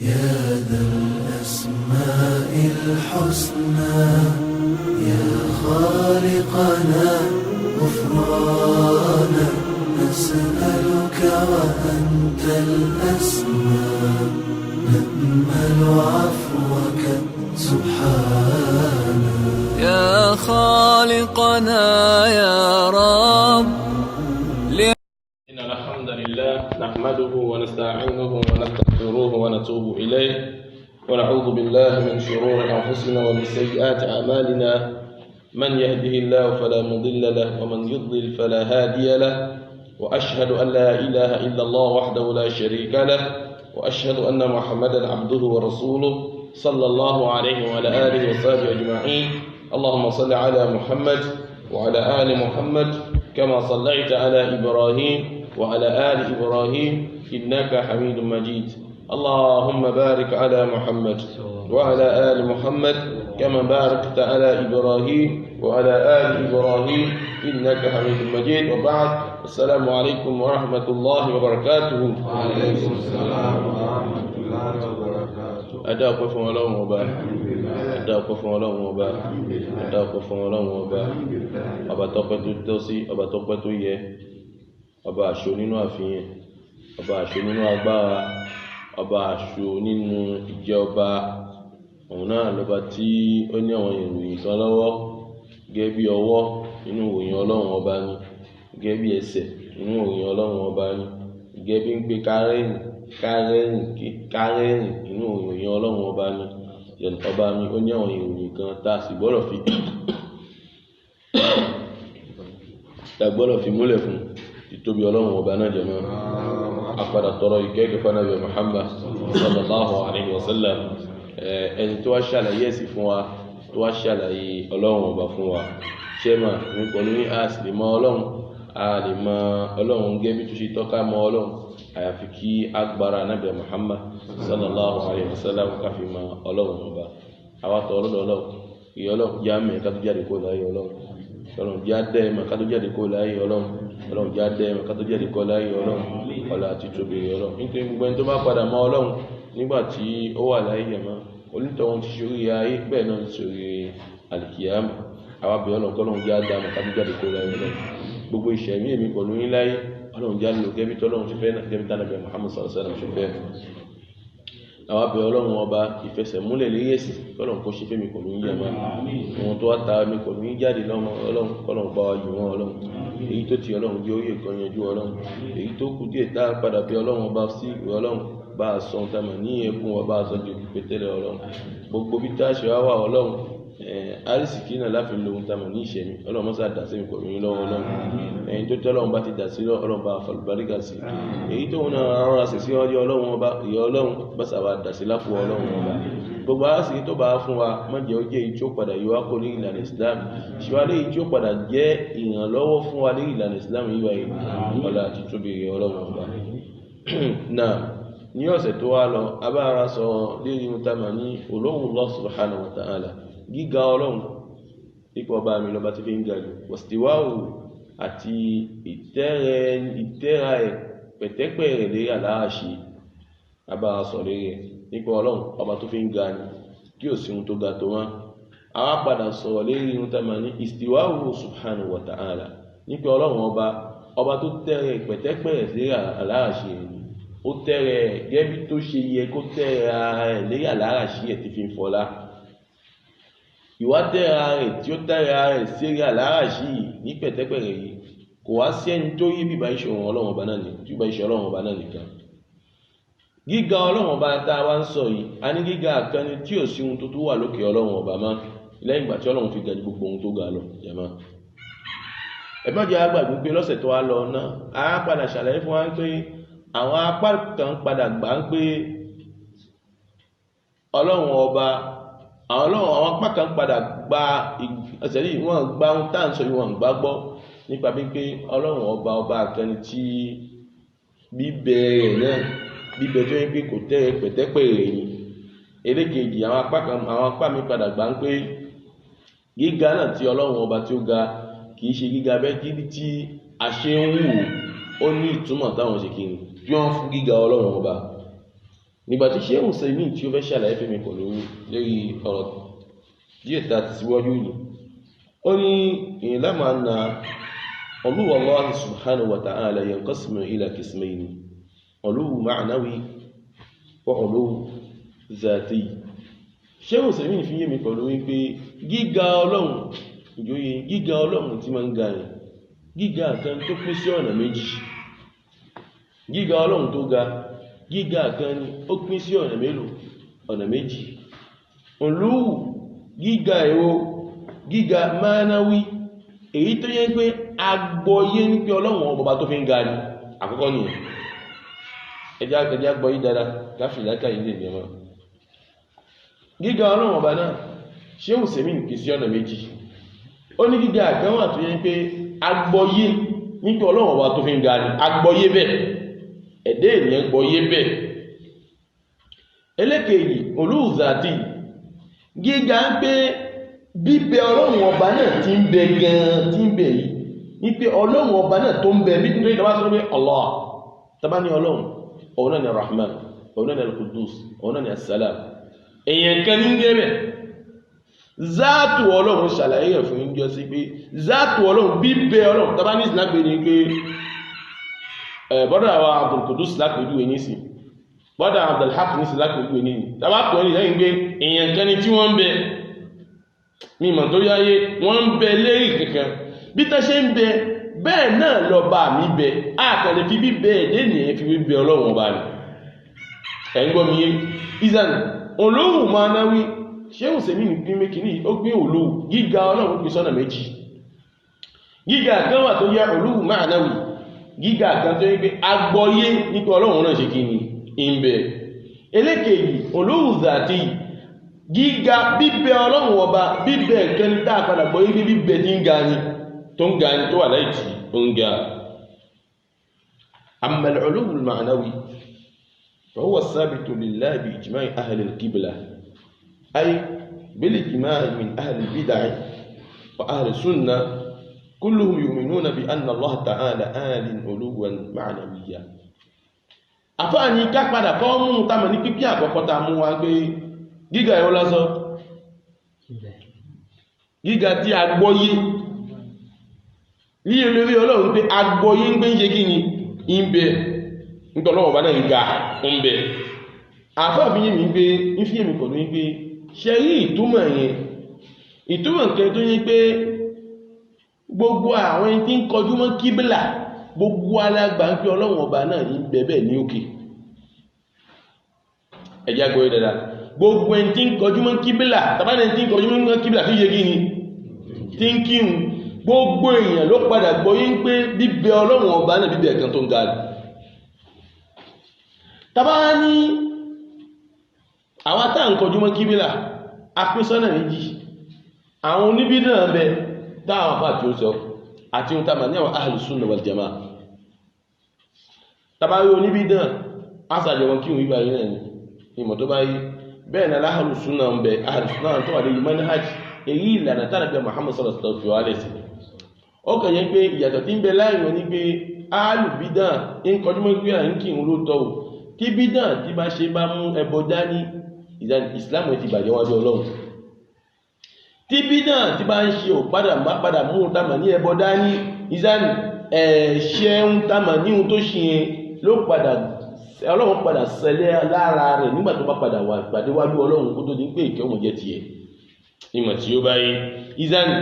يا ذا الأسماء الحسنى يا خالقنا غفرانا نسألك وأنت الأسمى نأمل عفوك سبحانا يا خالقنا يا رب. إن الحمد لله نحمده ونستعينه ونستغفره ونتوب إليه ونعوذ بالله من شرور أنفسنا ومن سيئات أعمالنا من يهده الله فلا مضل له ومن يضلل فلا هادي له وأشهد أن لا إله إلا الله وحده لا شريك له وأشهد أن محمدا عبده ورسوله صلى الله عليه وعلى آله وصحبه أجمعين. اللهم صل على محمد وعلى آل محمد كما صليت على إبراهيم وعلى آل إبراهيم إنك حميد مجيد. اللهم بارك على محمد وعلى آل محمد كما باركت على إبراهيم وعلى آل إبراهيم إنك حميد مجيد. وبعد، السلام عليكم ورحمة الله وبركاته. وعليكم السلام ورحمة الله وبركاته. أداكم فún Ọlọ́run Ọba, أداكم fún Ọlọ́run Ọba, أداكم fún Ọlọ́run Ọba, ọba tọ́pẹ́ tó tọ́ sí, ọba tọ́pẹ́ tó yẹ, ọba àṣọ nínú àfihàn, ọba àṣọ nínú agbára, ọba àṣọ nínú ìjẹ́ ọba. Òun náà lọ́ba tí ó ní àwọn ìròyìn kan lọ́wọ́, gẹ́gẹ́ bí ọwọ́ nínú ìròyìn Ọlọ́run Ọba ni, gẹ́gẹ́ bí ẹsẹ̀ nínú ìròyìn Ọlọ́run Ọba ni, gẹ́gẹ́ bí ń pé kárẹ́rìn nínú ìròyìn Ọlọ́run Ọba ni. Ọba mi ó ní àwọn ìròyìn kan tá a sì gbọ́dọ̀ fi múlẹ̀ fún títóbi Ọlọ́run Ọba náà jẹ́ mọ́. Apadà tọrọ ìkẹ́kẹ́ fún Ànábì Muhammad sallallahu alaihi wasallam, ẹni tó wá ṣàlàyé ẹ̀sìn fún wa, tó wá ṣàlàyé Ọlọ́run Ọba fún wa. Ṣẹ́mà ní pẹ̀lú ní a sì lè mọ Ọlọ́run, a lè mọ Ọlọ́run gẹ́gẹ́ bí tó ṣe tọ́ka mọ Ọlọ́run, àyàfi kí agbára Ànábì Muhammad sallallahu alaihi wasallam ká fi mọ Ọlọ́run Ọba. Àwa tọ̀ ọlọ́dọ̀ Ọlọ́run, ìyọ́ Ọlọ́run já mẹ́ ká tó jáde kó láyé Ọlọ́run. Ọlọ́run já dẹ́ ẹ̀mọ̀ ká tó jáde kó láyé Ọlọ́run. Ọlọ́run já dẹ́ ẹ̀mọ̀ ká tó jáde kó láyé Ọlọ́run. Ọlá àti tóbi Ọlọ́run. Nítorí gbogbo ẹni tó bá padà mọ Ọlọ́run nígbà tí ó wà láyé yẹ̀mọ́, onítọ̀hún ti ṣorí ayé bẹ́ẹ̀ náà ti ṣorí àlìkìyámà. Àwa bẹ̀ Ọlọ́run kọ́lọ́run já dá ẹ̀mọ̀ ká tó jáde kó láyé Ọlọ́run. Gbogbo ìṣẹ̀mí èmi pẹ̀lú yín láyé, Ọlọ́run já lò gẹ́bí tọ́lọ́run ti fẹ́ náà, gẹ́bí tánàbí Muhammad sallallahu alaihi wasallam ṣe fẹ́. Àwa bẹ̀ Ọlọ́run Ọba ìfẹsẹ̀múlẹ̀ lérí ẹ̀sìn kọ́lọ́run kó ṣe fẹ́ mi pẹ̀lú yín yẹ̀mọ́. Ohun tó wá ta mi pẹ̀lú yín jáde lọ́mọ Ọlọ́run kọ́lọ́run bá wa jù wọ́n Ọlọ́run. Èyí tó ti Ọlọ́run jẹ́ orí ẹ̀kan yanjú Ọlọ́run. Èyí tó kù díẹ̀ tá a padà bẹ̀ Ọlọ́run Ọba sí ìwé Ọlọ́run bá a sọ tàmà ní ẹkún wa, bá a sọ di pẹ̀tẹ́lẹ̀ Ọlọ́run. Gbogbo bí tá a ṣe wá wà Ọlọ́run, àrísìkí náà láfi lo ohun tàmà ní ìṣẹ̀mí. Ọlọ́run mọ́sá dà sí mi pẹ̀lú yín lọ́wọ́ Ọlọ́run. Ẹ̀yin tó tẹ́ Ọlọ́run bá ti dà sí Ọlọ́run bá fàlùbáríkà sí. Èyí tó ń rọra sì sí ọjọ́ Ọlọ́run Ọba, ìyá Ọlọ́run bá sàbà dà sí lápò Ọlọ́run Ọba. Gbogbo àásìkí tó bá fún wa má jẹ́ ó jẹ́ èyí tí ó padà yíwá kó ní ìlànà Islam, ṣíwálé èyí tí ó padà jẹ́ ìrànlọ́wọ́ fún wa ní ìlànà Islam yíwá yìí. Ọlá àti tóbi Ọlọ́run Ọba. Náà ní ọ̀sẹ̀ tó wá lọ, abára sọ lérí mutama ní Uluwullah subhanahu wa ta'ala, gíga Ọlọ́run ipò ọba mi lọ́ba tí fi ń ga jù, wastiwa'u àti ìtẹ́ra ẹ̀ pẹ̀tẹ́pẹ̀ rẹ̀ lérí àlàáṣì. Abára sọ lérí ẹ̀ nípa Ọlọ́run ọba tó fi ń ga ni, kí ò sí ohun tó ga tó wá. Àwa padà sọ̀rọ̀ lérí mutama ní istiwa'u subhanahu wa ta'ala, nípa Ọlọ́run ọba tó tẹ́rẹ̀ pẹ̀tẹ́pẹ̀ rẹ̀ lérí àlàáṣì rẹ̀ ni. Ó tẹ́rẹ̀ gẹ́bí tó ṣe yẹ kó tẹ́rẹ̀ ara rẹ̀ lérí àlàáṣì ẹ̀ ti fi ń fọlá. Ìwà tẹ́rẹ̀ ara rẹ̀ tí ó tẹ́rẹ̀ ara rẹ̀ sérí àlàáṣì ní pẹ̀tẹ́pẹ̀ rẹ̀ yìí, kò wá sí ẹni tó yí bíbá iṣẹ́ Ọlọ́run Ọba náà nìkan, tí ó bá iṣẹ́ Ọlọ́run Ọba náà nìkan. Gíga Ọlọ́run Ọba tá a wá ń sọ yìí, a ní gíga kan ni tí ò sí ohun tó wà lókè Ọlọ́run Ọba mọ́, lẹ́yìn ìgbà tí Ọlọ́run fi ga ju gbogbo ohun tó ga lọ jẹ́mọ́. Ẹ má jẹ́ àgbàgbé pé lọ́sẹ̀ tó wá lọ náà, a padà ṣàlàyé fún wa pé àwọn apá kan padà gbà ń pé Ọlọ́run Ọba, àwọn apá kan padà gba ẹsẹ̀ yìí, wọ́n gba ohun tá à ń sọ yìí, wọ́n gbà gbọ́ nípa pé Ọlọ́run Ọba kan tí bíbẹ̀ rẹ̀ náà, bíbẹ̀ tó yẹ pé kò tẹ́ pẹ̀tẹ́pẹ̀ rẹ̀ yìí. Elékejì, àwọn apá mi padà gbà ń pé gíga náà tí Ọlọ́run Ọba tí ó ga kìí ṣe gíga bẹ́ẹ̀ tí a ṣe ń wò, ó ní ìtumọ̀ táwọn ṣe kìí tí wọ́n fún gíga Ọlọ́run Ọba. nígbà tí Sheikh Usaimin tí ó fẹ́ ṣàlàyé fún mi pẹ̀lú lórí ọ̀rọ̀ díẹ̀ tá ti síwájú yìí ó ní ìlànà àna uluwu Allah subhanahu wa ta'ala yanqasimu ila qismayni uluwu ma'nawi wa uluwu zati. Sheikh Usaimin fi yé mi pẹ̀lú wípé gíga Ọlọ́run ìjòyè gíga Ọlọ́run tí máa ń ga yẹn gíga kan tó pín sí ọ̀nà méjì. Gíga Ọlọ́run tó ga gíga kan ni ó pín sí ọ̀nà mélòó? Ọ̀nà méjì. Uluwu gíga ẹ̀wọ̀ gíga ma'nawi èyí tó yẹ pé agbọ́yé ní pé Ọlọ́run ọba tó fi ń ga ni àkọ́kọ́ nìyẹn. Ẹjá gbọ́yé dáadáa káfílákà ilé ìgbẹ̀mọ́. Gíga Ọlọ́run ọba náà Sheikh Usaimin kì sí ọ̀nà méjì. Ó ní gíga kan wà tó yẹ pé agbọ́yé ní pé Ọlọ́run ọba tó fi ń ga ni agbọ́yé bẹ́ẹ̀ ẹ̀dẹ́ ènìyàn gbọ́yé bẹ́ẹ̀. Ẹlẹ́kejì uluwu zati gíga ń pé bíbẹ Ọlọ́run ọba náà tí ń bẹ gan tí ń bẹ yìí ní pé Ọlọ́run ọba náà tó ń bẹ nítorí ìdáwà sọ pé Allah tàbá ní Ọlọ́run òun náà ni Rahman òun náà ni Al-Qudus òun náà ni As-Salam èèyàn kan ní gẹ́bẹ̀ záàtù Ọlọ́run ṣàlàyé rẹ̀ fún ìjọ sí pé záàtù Ọlọ́run bíbẹ Ọlọ́run tàbá ní ìsìlágbé ní pé bọ́dọ̀ àwọn Abdul Qudus lápẹ̀jú ẹni sí bọ́dọ̀ Abdul Haq ní sí lápẹ̀jú ẹni tàbá pọ̀ ní lẹ́yìn pé èèyàn kan ní tí wọ́n ń bẹ mímọ̀ tó yáyé wọ́n ń bẹ lérí kankan bí tẹ́ ṣe ń bẹ bẹ́ẹ̀ náà lọ bá mi bẹ àkàlẹ̀ fi bí bẹ́ẹ̀ dé nìyẹn fi bí bẹ Ọlọ́run ọba ni ẹ̀ngbọ́n mi yé ìzàn uluwu ma'nawi Sheikh Usaimin ní pín mékì ní ó gbé uluwu gíga Ọlọ́run pín sọ́nà méjì. Gíga kan wà tó yẹ uluwu ma'nawi gíga kan tó yẹ pé agbọ́yé nípa Ọlọ́run náà ṣe kí ni ìbẹ̀. Ẹlẹ́kejì uluwu zati gíga bíbẹ Ọlọ́run ọba bíbẹ nǹkan ní táà padà gbọ́ ibi bíbẹ tí ń ga ni tó wà láì tí ó ń ga. Amma al-uluwu al-ma'nawi فهو الثابت لله بإجماع أهل القبلة أي بالإجماع من أهل البدع وأهل السنة كلهم يؤمنون بأن الله تعالى آل علوا معنويا. àfáàní ká padà kọ́ mú táàmù ní pípí àkọ́kọ́ tá mú wá gbé gíga ẹ̀wọ́ lásán gíga tí agbọ́yé ní olórí Ọlọ́run pé agbọ́yé ń gbé ń ṣe kí ni ń bẹ nítọ́lọ́wọ̀ bá náà ń ga ń bẹ. àfáàfin yìí mi gbé ń fi èmì pọ̀ ní pé ṣe rí ìtumọ̀ yẹn ìtumọ̀ nǹkan tó yẹ pé gbogbo àwọn ẹni tí ń kọjú mọ́ kíbílà gbogbo alágbà ń pé Ọlọ́run ọba náà ń bẹ̀bẹ̀ ní òkè. ẹjẹ́ agbóyé dada gbogbo ẹni tí ń kọjú mọ́ kíbílà tàbí ẹni tí ń kọjú mọ́ kíbílà tí yẹ kí ni tí ń kírun gbogbo èèyàn ló padà gbọ́yé ń pé bíbẹ Ọlọ́run ọba náà bíbẹ kan tó ń ga tàbá ní àwọn tá ń kọjú mọ́ kíbílà apínsọ́nà méjì àwọn oníbídà ń bẹ dáwọn àpá tí ó sọ àti ohun tàbí ní àwọn ahlu sunnah wal jamaa tàbá rí oníbídà asàjọ wọn kí òun ibà yìí náà ni ìmọ̀ tó bá yí bẹ́ẹ̀ náà ahlu sunnah ń bẹ ahlu sunnah tó wà lè manhaj èyí ìlànà tánàbí Muhammad sallallahu alaihi wasallam ó kàn yẹn pé ìyàtọ̀ tí ń bẹ láàrin wọn ní pé ahlu bídà ń kọjú mọ́ kíbílà ń kí òun ló tọ́ tí bídà tí bá ṣe bá mú ẹbọ dání ìsìlámù ti bàjẹ́ wájú Ọlọ́run tí bídà tí bá ń ṣe ò padà mú tàmà ní ẹbọ dání ìsìlámù ẹ̀ṣẹ̀ ń tàmà ní ohun tó ṣe yẹn ló padà Ọlọ́run padà ṣẹlẹ̀ lára rẹ̀ nígbà tó bá padà wà pàdé wájú Ọlọ́run kó tó di pé ìkẹ́ òun jẹ́ tiẹ̀ ìmọ̀ tí ó bá yé ìsìlámù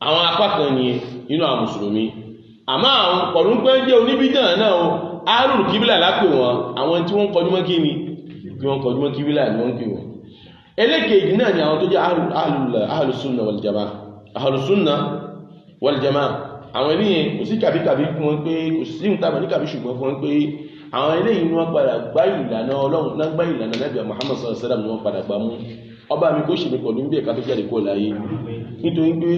àwọn apá kan ni inú àwọn mùsùlùmí àmọ́ àwọn pọ̀lú pé jẹ́ oníbídà náà àrùn kíbílà lápè wọn àwọn tí wọ́n kọjú mọ́ kí ni bí wọ́n kọjú mọ́ kíbílà ni wọ́n pè wọn. ẹlẹ́kejì náà ni àwọn tó jẹ́ ahlus sunnah wal jamaa ahlus sunnah wal jamaa àwọn eléyìn kò sí kàbíkàbí fún wọn pé kò sí ìtàbà ní kàbí ṣùgbọ́n fún wọn pé àwọn eléyìn ni wọ́n padà gbá ìlànà Ọlọ́run náà gbá ìlànà Nábì Muhammad sallallahu alaihi wasallam ni wọ́n padà gbá mú ọba mi kó ṣe mi pẹ̀lú bí ẹ̀ka tó jáde kó láyé nítorí pé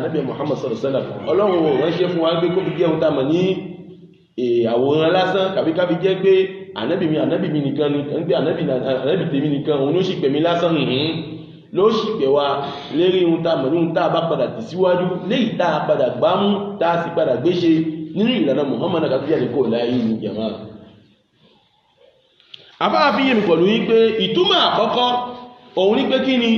Nábì Muhammad sallallahu alaihi wasallam Ọlọ́run ò ránṣẹ́ fún wa pé kó fi jẹ́ ohun tá a mọ̀ ní àwòrán lásán kàbíkàbí jẹ́ pé ànábì mi nìkan ni ń gbé ànábì tèmi nìkan òun ló sì pẹ̀mí lásán ló sì pẹ̀ wá lérí ohun tá a mọ̀ ní ohun tá a bá padà tì síwájú léyìí tá a padà gbámú tá a sì padà gbéṣe nínú ìlànà Muhammad kàtó jáde kó láyé ní jàmáà. afáà fi yẹmi pẹ̀lú yí pé ìtumọ̀ àkọ́kọ́ òun ní pé kí ni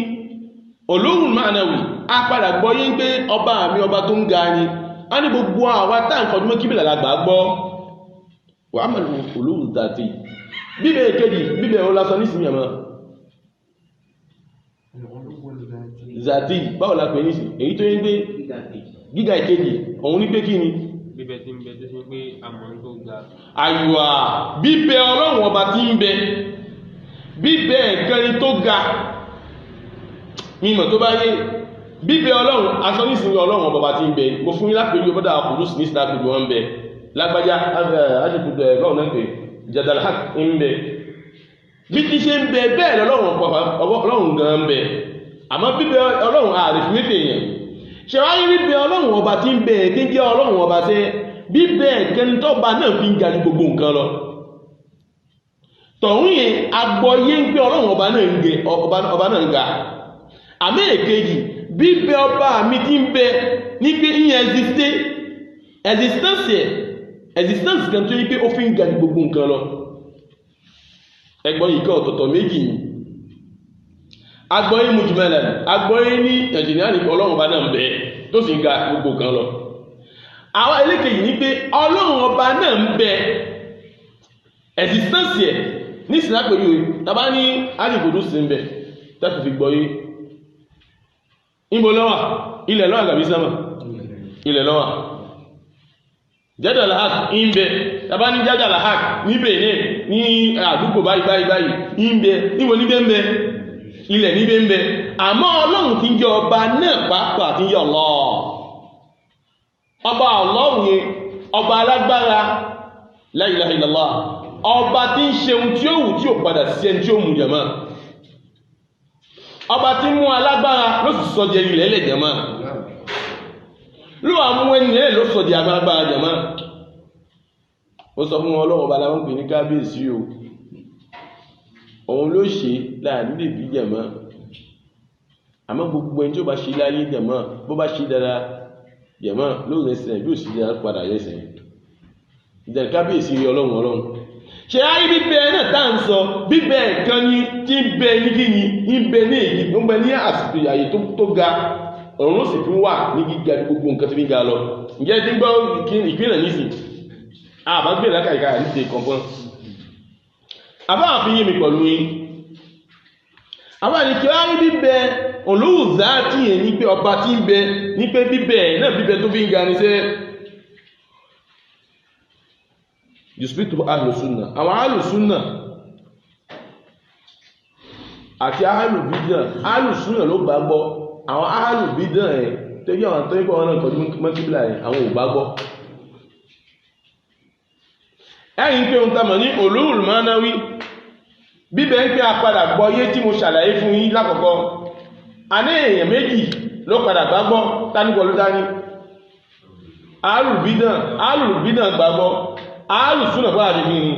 olóhùn ma'nawi a padà gbọ́ yí pé ọba mi ọba tó ń ga ni a ní gbogbo àwa tá nǹkan ọdún kíbìlà lágbà gbọ́ wà á mọ̀lú olóhùn dàtí bíbẹ̀ èkejì bíbẹ̀ ó lásán nísìnyí àmọ́ zàtí báwo la pè nísìn èyí tó yí pé gíga ìkejì òun ní pé kí ni bíbẹ̀ tí ń bẹ tó ṣe pé àmọ́ tó ga. àyùwà bíbẹ̀ ọlọ́run ọba tí ń bẹ bíbẹ̀ ẹ̀kẹrin tó ga mímọ̀ tó bá yé bíbẹ̀ ọlọ́run aṣọ nísìnyí ọlọ́run ọba tí ń bẹ mo fún yín lápẹ̀lú ọbọ̀dà àkùrúsì ní ìsìlápẹ̀lú wọn bẹ lágbájá ajẹ́kùtù ẹ̀gbọ́n náà pé jadalhaq ń bẹ bí ti ṣe ń bẹ bẹ́ẹ̀ lọ́lọ́run gan ń bẹ àmọ́ bíbẹ̀ ọlọ́run àrífìwétè yẹn ṣẹ̀wáyé bíbẹ̀ ọlọ́run ọba tí ń bẹ kí jẹ́ ọlọ́run ọba tẹ́ bíbẹ̀ ẹ̀kẹni tọ́ba náà fi ń ga ní gbogbo nǹkan lọ tọ̀hún yẹn agbọ́yé ń pé ọlọ́run ọba náà ń ga àmì èkejì bíbẹ̀ ọba mi tí ń bẹ ní pé ìyẹn existence kan tó yí pé ó fi ń ga ní gbogbo nǹkan lọ ẹgbọ́n yìí kan ọ̀tọ̀ọ̀tọ̀ méjì ni agbọ́yé mujmẹ́lẹ̀ agbọ́yé ní ẹ̀jìnìyàn ní ọlọ́run ọba náà ń bẹ tó sì ń ga gbogbo nǹkan lọ àwọn elékèyí ní pé ọlọ́run ọba náà ń bẹ existence ẹ̀ ní ìsìlápẹ̀lú tàbá ní alìgbòdó sí ń bẹ tẹ́tù fi gbọ́yé ìbò lọ́wà ilẹ̀ lọ́wà gàbí sámà ilẹ̀ lọ́wà jádàláhàk ń bẹ tàbá ní jádàláhàk níbẹ̀ ní àdúgbò báyìí ń bẹ níbo níbẹ̀ ń bẹ ilẹ̀ níbẹ̀ ń bẹ àmọ́ ọlọ́run tí ń jẹ́ ọba náà pàápàá tí ń jẹ́ Allah ọba ọlọ́run yẹn ọba alágbára la ilaha illallah ọba tí ń ṣe ohun tí ó wù tí ó padà sí ẹni tí ó mú jẹ̀mọ́ ọba tí mú alágbára ló sì sọ jẹ ilẹ̀ ẹlẹ̀ jẹ̀mọ́ ló wà mú ẹni ẹ̀ ló sọ jẹ agbára jẹ̀mọ́ ó sọ fún ọlọ́run ọba láwọn pè ní kábíyèsí o òun ló ṣe láàrin lè bí jẹ̀mọ́ àmọ́ gbogbo ẹni tí ó bá ṣe láyé jẹ̀mọ́ bó bá ṣe dára jẹ̀mọ́ lóòrùn ẹsẹ̀ bí ó sì dára padà yẹsẹ̀ ìjẹ̀rì kábíyèsí ọlọ́run ṣe ayé bíbẹ̀ náà tá à ń sọ bíbẹ̀ kan ní tí ń bẹ ní kíni ń bẹ ní èyí ń bẹ ní àsìkò àyè tó ga ọ̀run sì fi wà ní gíga gbogbo nǹkan tí fi ga lọ ǹjẹ́ tí ń gbọ́ ìpínlẹ̀ nísìn àbágbé lákàíkà àríṣe kọ̀ọ̀kan àbá àfi yé mi pẹ̀lú yín àbá ní kí wáyé bíbẹ̀ olóòzá tí yẹn ní pé ọba tí ń bẹ ní pé bíbẹ̀ náà bíbẹ̀ tó fi ń ga ní sẹ́ you speak to ahlùsúnà àwọn ahlùsúnà àti ahlùsúnà ló gbàgbọ́ àwọn ahlùbídàn ẹ̀ tó yí àwọn tó ń pọ̀ wọn náà kọjú mọ́kíbílà ẹ̀ àwọn ò gbàgbọ́ ẹ̀yìn pé ohun tamọ̀ ní olóòrùn mánáwí bíbẹ̀ ń pé a padà gbọ́ yé tí mo ṣàlàyé fún yín lákọ̀ọ́kọ́ a ní èèyàn méjì ló padà gbàgbọ́ táníkọ̀ ló dání alùbídàn gbàgbọ́ alùsúnà bọ́ àdìmí ni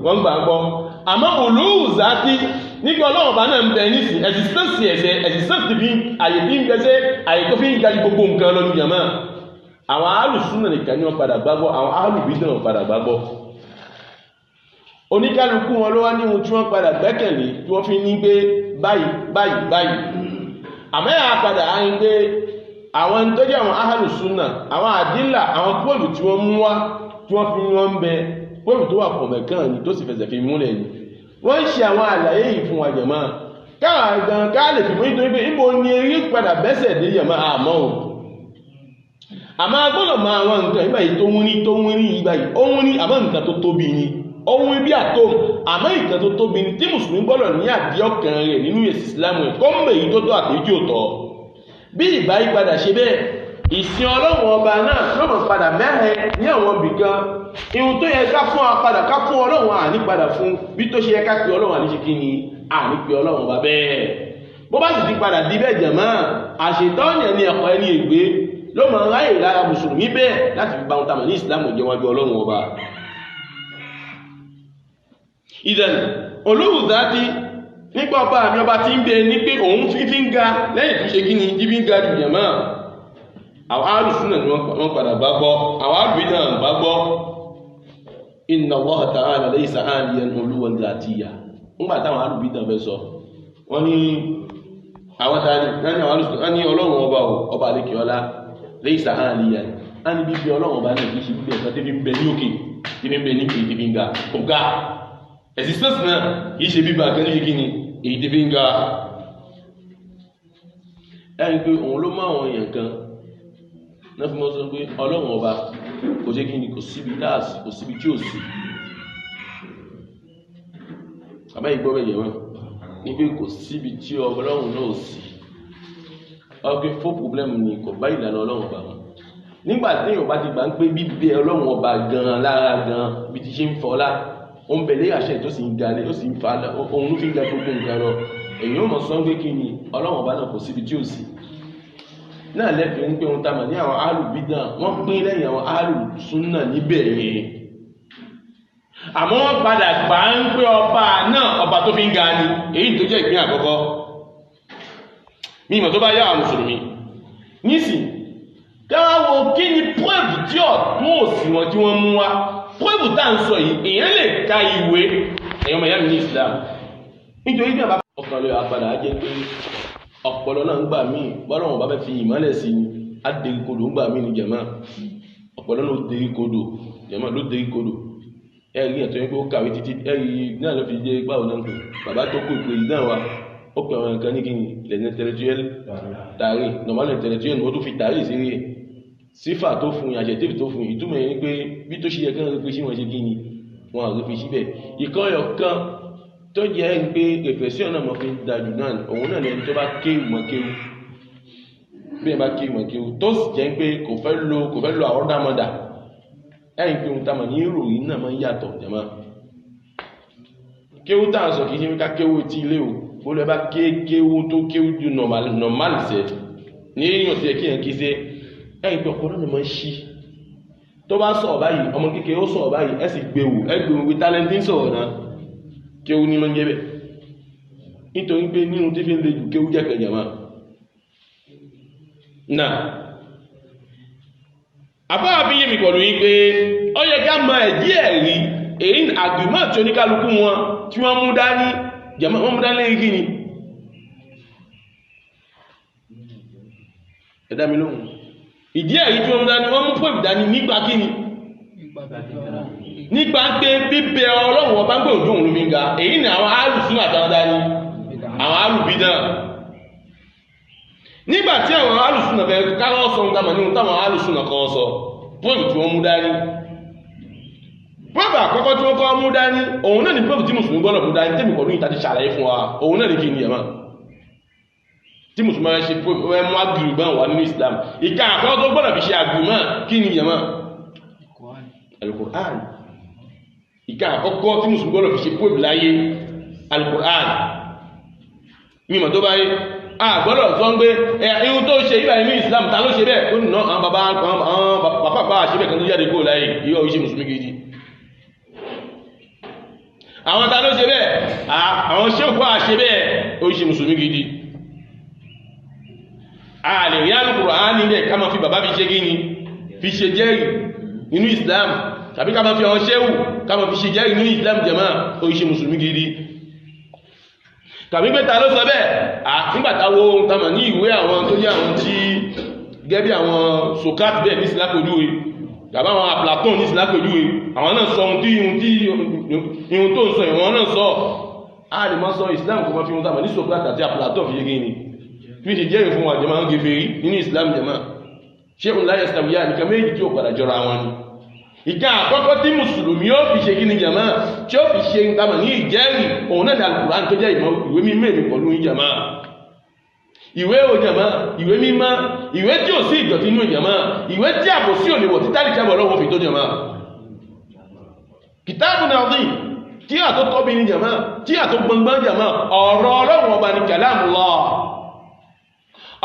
wọ́n gbàgbọ́ àmọ́ olóòzá tí nígbà ọlọ́run bá náà ń bẹ nísì existence ti fi àyè tí ń gẹ́sẹ́ àyè tó fi ń gajú gbogbo nǹkan lọ ní jàmá àwọn alùsúnà nìkan ni wọ́n padà gbàgbọ́ àwọn alùbídàn padà gbàgbọ́ oníkálukú wọn ló wá ní ohun tí wọ́n padà gbẹ́kẹ̀lé tí wọ́n fi ní gbé báyìí àmẹ́yà padà á ń gbé àwọn tó jẹ́ àwọn ahàlùsúnà àwọn àdílà àwọn pọ́ọ̀lù tí wọ́n mú wá tí wọ́n fi wọ́n ń bẹ pọ́ọ̀lù tó wà pọ̀mẹ̀kàn ní tó sì fẹsẹ̀ fi múlẹ̀ ní wọ́n ń ṣe àwọn àlàyé yìí fún wa jẹ̀mọ́ káwà gan ká lè fi mú nítorí pé níbo ni eré padà bẹ́sẹ̀ dé jẹ̀mọ́ àmọ́ o àmọ́ agbọ́dọ̀ máa àwọn nǹkan ìgbà yìí tó ń rí ìgbà yìí ó ń rí àmọ́ nǹkan tó tóbi ni ohun ibi àtò àmọ́ ìkan tó tóbi ní tí mùsùlùmí gbọ́dọ̀ ní àdí ọkàn rẹ̀ nínú ẹ̀sìn ìsìlámù ẹ̀ kọ́ mọ̀ èyí tó tó àtẹ́jú òtọ́ bí ìbá yí padà ṣe bẹ́ẹ̀ ìsìn ọlọ́run ọba náà lọ́mọ̀ padà mẹ́rẹ̀ ní àwọn ibìkan ihun tó yẹ ká fún apadà ká fún ọlọ́run àní padà fún bí tó ṣe yẹ ká pé ọlọ́run àní ṣe kí ni àní pé ọlọ́run ọba bẹ́ẹ̀ bó bá sì ti padà di bẹ́ẹ̀ jẹ̀mọ́ àṣetọ́yàn ní ẹ̀kọ́ ẹni ègbé ló mọ̀ ráyè lára mùsùlùmí bẹ́ẹ̀ láti fi bá wọn tamọ̀ ní ìsìlámù ìjẹwájú ọlọ́run ọba ìdẹ̀n olóòzá tí nípa ọba àmì ọba tí ń bẹ ní pé òun fi ń ga lẹ́yìn tó ṣe kí ni jí fi ń ga jù jẹ̀mọ́ àwọn alùsúnà ni wọ́n padà gbàgbọ́ àwọn alùbí náà gbàgbọ́ inna Allaha ta'ala laysa 'aliyan 'uluwan dhatiyya ńgbà táwọn alùbídàn fẹ́ sọ wọ́n ní àwọn tani wọ́n ní ọlọ́run ọba àlékèọlá laysa 'aliyan á ní bíbí ọlọ́run ọba náà kìí ṣe bíbí ẹ̀sán tí fi ń bẹ ní òkè tí fi ń bẹ ní kìí tí fi ń ga ọ̀gá existence náà kìí ṣe bíbí àkẹ́lẹ́ yìí kí ni èyí tí fi ń ga ẹni pé òun ló máa wọn èèyàn kan náà fi mọ́ sọ pé ọlọ́run ọba kò ṣe kí ni kò síbi dáàsì kò síbi tí ò sí àbá ìgbọ́ bẹ̀yẹ̀ wọn ní pé kò síbi tí ọlọ́run náà ò sí ọgbẹ́ fún pọ́blẹ́mù ni kò bá ìlànà ọlọ́run ọba wọn nígbà tí èèyàn bá ti gbà ń pé bíbẹ ọlọ́run ọba gan-an lára gan-an bí ti ṣe ń fọlá ó ń bẹ̀lẹ́ àṣẹ tó sì ń ga lé ó sì ń fa òun ló fi ń ga gbogbo nǹkan lọ èèyàn mọ̀ sọ pé kí ni ọlọ́run ọba náà kò síbi tí ò sí náà lẹ́fẹ̀ẹ́ ń pé ohun tamà ní àwọn alùbídàn wọ́n pín lẹ́yìn àwọn alùsúnnà níbẹ̀ yẹn àmọ́ wọ́n padà gbà ń pé ọba náà ọba tó fi ń ga ni èyí tó jẹ́ ìpín àkọ́kọ́ mímọ̀ tó bá yá àwọn mùsùlùmí nísìn káwá wo kí ni pọ́ẹ̀bù tí ọ̀tún òsì wọn tí wọ́n mú wá pọ́ẹ̀bù tá à ń sọ yìí èèyàn lè ka ìwé ẹ̀yọ́ mọ̀ yá mi ní Islam nítorí bí àbá ọkàn lè àpàdà á jẹ́ pé ọpọlọ náà ń gbà míì bọ́lá wọn bá fẹ́ fi ìmọ́lẹ̀ sí ni á dèrí kodò ń gbà míì ní jẹ̀mọ́ ọpọlọ náà ló dèrí kodò jẹ̀mọ́ ló dèrí kodò ẹ̀rí ẹ̀tọ́ yẹn pé ó kàwé títí ẹ̀rí náà ló fi jẹ́ báwo náà pé bàbá tó kó president wa ó pè àwọn nǹkan ní kí ni les intellectuels tàrí normal intellectuel ni wọ́n tó fi tàrí ìṣeré sífà tó fún adjective tó fún ìtumọ̀ yẹn pé bí tó ṣe yẹ kán rí pé sí wọn ṣe kí ni wọn àrí fi síbẹ̀ ìkọyọ̀ kan tó jẹ́ ń pé reflexion náà mọ̀ fi dájú náà òun náà lẹ́ni tó bá kéwù mọ́ kéwù bí ẹ bá kéwù mọ́ kéwù tó sì jẹ́ pé kò fẹ́ lo àwọn dámọ́dà ẹ̀yìn pé ohun tamọ̀ ní ìròyìn náà máa ń yàtọ̀ jẹ́mọ́ kéwù tá à ń sọ kìí ṣe ká kéwù tí ilé o bó lẹ bá kéwù tó kéwù ju normal ṣe ní èèyàn tí ẹ kí yẹn kí ṣe ẹ̀yìn pé ọpọlọ náà máa ń ṣí tó bá sọ̀rọ̀ báyìí ọmọ kékeré ó sọ̀rọ̀ báyìí ẹ sì gbéwò wí tálẹ́ntì sọ̀rọ̀ náà kéwú ní mọ́n jẹ́bẹ̀ nítorí pé nínú tí fi ń lè jù kéwú jẹ́ kẹjẹ̀má náà àbáwà bí yé mi pọ̀lú yí pé ó yẹ ká mọ ẹ̀dí ẹ̀rí èyí agreement tí oníkálukú wọn tí wọ́n mú dání jẹ́mọ́ wọ́n mú dání lẹ́yìn kí ni ẹ̀dá mi lóhùn ìdí ẹ̀rí tí wọ́n mú dání wọ́n mú fún ìdání nípa kí ni nípa pé bíbẹ ọlọ́run ọba ń gbé òjò òun ló fi ń ga èyí ni àwọn alùsùn àtàndá ní àwọn alùbídàn nígbà tí àwọn alùsùn náà bẹ̀rẹ̀ káwọ́ sọ ń dámà nínú táwọn alùsùn náà kan sọ pọ́ọ̀bù tí wọ́n mú dání pọ́ọ̀bù àkọ́kọ́ tí wọ́n kọ́ mú dání òun náà ni pọ́ọ̀bù tí mùsùlùmí gbọ́dọ̀ mú dání tẹ́mi pọ̀lú ìta ti ṣàlàyé fún wa òun náà ni kí ni ẹ̀mà tí mùsùlùmí máa ṣe mú agirùgbọ́n wà nínú Islam ìka àkọ́kọ́ tó gbọ́dọ̀ fi ṣe agirùmọ́ kí ni ẹ̀mà Al-Qur'an ìka àkọ́kọ́ tí mùsùlùmí gbọ́dọ̀ fi ṣe pọ́ọ̀bù láyé Al-Qur'an mímọ̀ tó báyé àgbọ́dọ̀ sọ ń gbé ihun tó ṣe ìbà inú Islam ta ló ṣe bẹ́ẹ̀ ó nìna àwọn bàbá àṣíbẹ̀ kan tó jáde kó láyé yíò oríṣẹ́ mùsùlùmí gidi àwọn ta ló ṣe bẹ́ẹ̀ àwọn ṣéòkó àṣẹ bẹ́ẹ̀ oríṣẹ́ mùsùlùmí gidi a lè rí Al-Qur'an nílẹ̀ ká máa fi bàbá fi ṣe gíní fi ṣe jẹ́rìí nínú Islam tàbí ká máa fi àwọn ṣéwù ká máa fi ṣe jẹ́rìí nínú Islam jàmá oríṣẹ́ mùsùlùmí gidi tàbí pé ta ló sọ bẹ́ẹ̀ nígbàtàwó ohun tamà ní ìwé àwọn tó jẹ́ àwọn tí gẹ́bí àwọn Socrates bẹ́ẹ̀ ní sílápòjúwe tàbí àwọn Platon ní sílápòjúwe àwọn náà sọ ihun tó ń sọ ìwọ̀n náà sọ a lè máa sọ Islam kò máa fi ohun tamà ní Socrates àti Platon fi yege ni fi ṣe jẹ́rìí fún wa jẹ́mà ń gẹ̀fẹ̀rí nínú Islam jẹ́mà ṣé òun láyé sàmìyà nìkan méjì tí ó padà jọra wọn ni ìka àkọ́kọ́ tí mùsùlùmí ó fi ṣe kíni jàmá tí ó fi ṣe ìtàmà ní ìjẹ́rìí òun náà ni Al-Qur'an tó jẹ́ ìwé mímọ́ èdè pọ̀lú ìjàmá ìwé o jàmá ìwé mímọ́ ìwé tí ò sí ìdọ̀tí inú ìjàmá ìwé tí àbò sí òlèwọ̀ tí tálì jábọ̀ lọ́wọ́ fi tó jàmá kìtàbù náà dì tí à tó tóbi ní jàmá tí à tó gbọngbọ́n jàmá ọ̀rọ̀ Ọlọ́run ọba ní kalamullah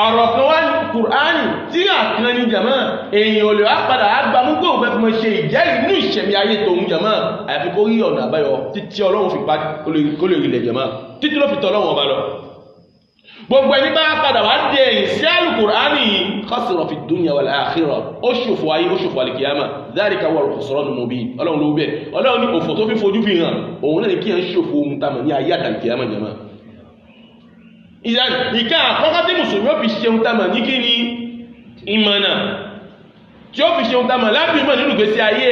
ọ̀rọ̀ kan wá ní Kùránì tí àkíná ní jàmá èyàn olè wá padà agbamúgbò fẹ́ fi mọ́ ṣe ìjẹ́rìí nínú ìṣẹ̀mí ayé tòun jàmá àyàfi kó rí ọ̀nà àbáyọ títí Ọlọ́run fi kó lè rí ilẹ̀ jàmá títí ló fi tọ́ Ọlọ́run ọba lọ gbogbo ẹni bá padà wá dé ẹ̀yìn sí Al-Qur'ani khasira fi dunya wal akhirah ó ṣòfò ayé ó ṣòfò al-qiyama dhalika huwa al-khusranul mubin ọlọ́run ló bẹ̀ ọlọ́run ní òfò tó fi fojú fi hàn òun náà ní kí ẹ ń ṣòfò ohun tamọ̀ ní ayé àtàlùkìyàmà jama ìka àkọ́kọ́ tí mùsùlùmí ó fi ṣeun tamọ̀ ní kí ni ìmọ̀nà tí ó fi ṣeun tamọ̀ lábí ìmọ̀ nínú gbèsè ayé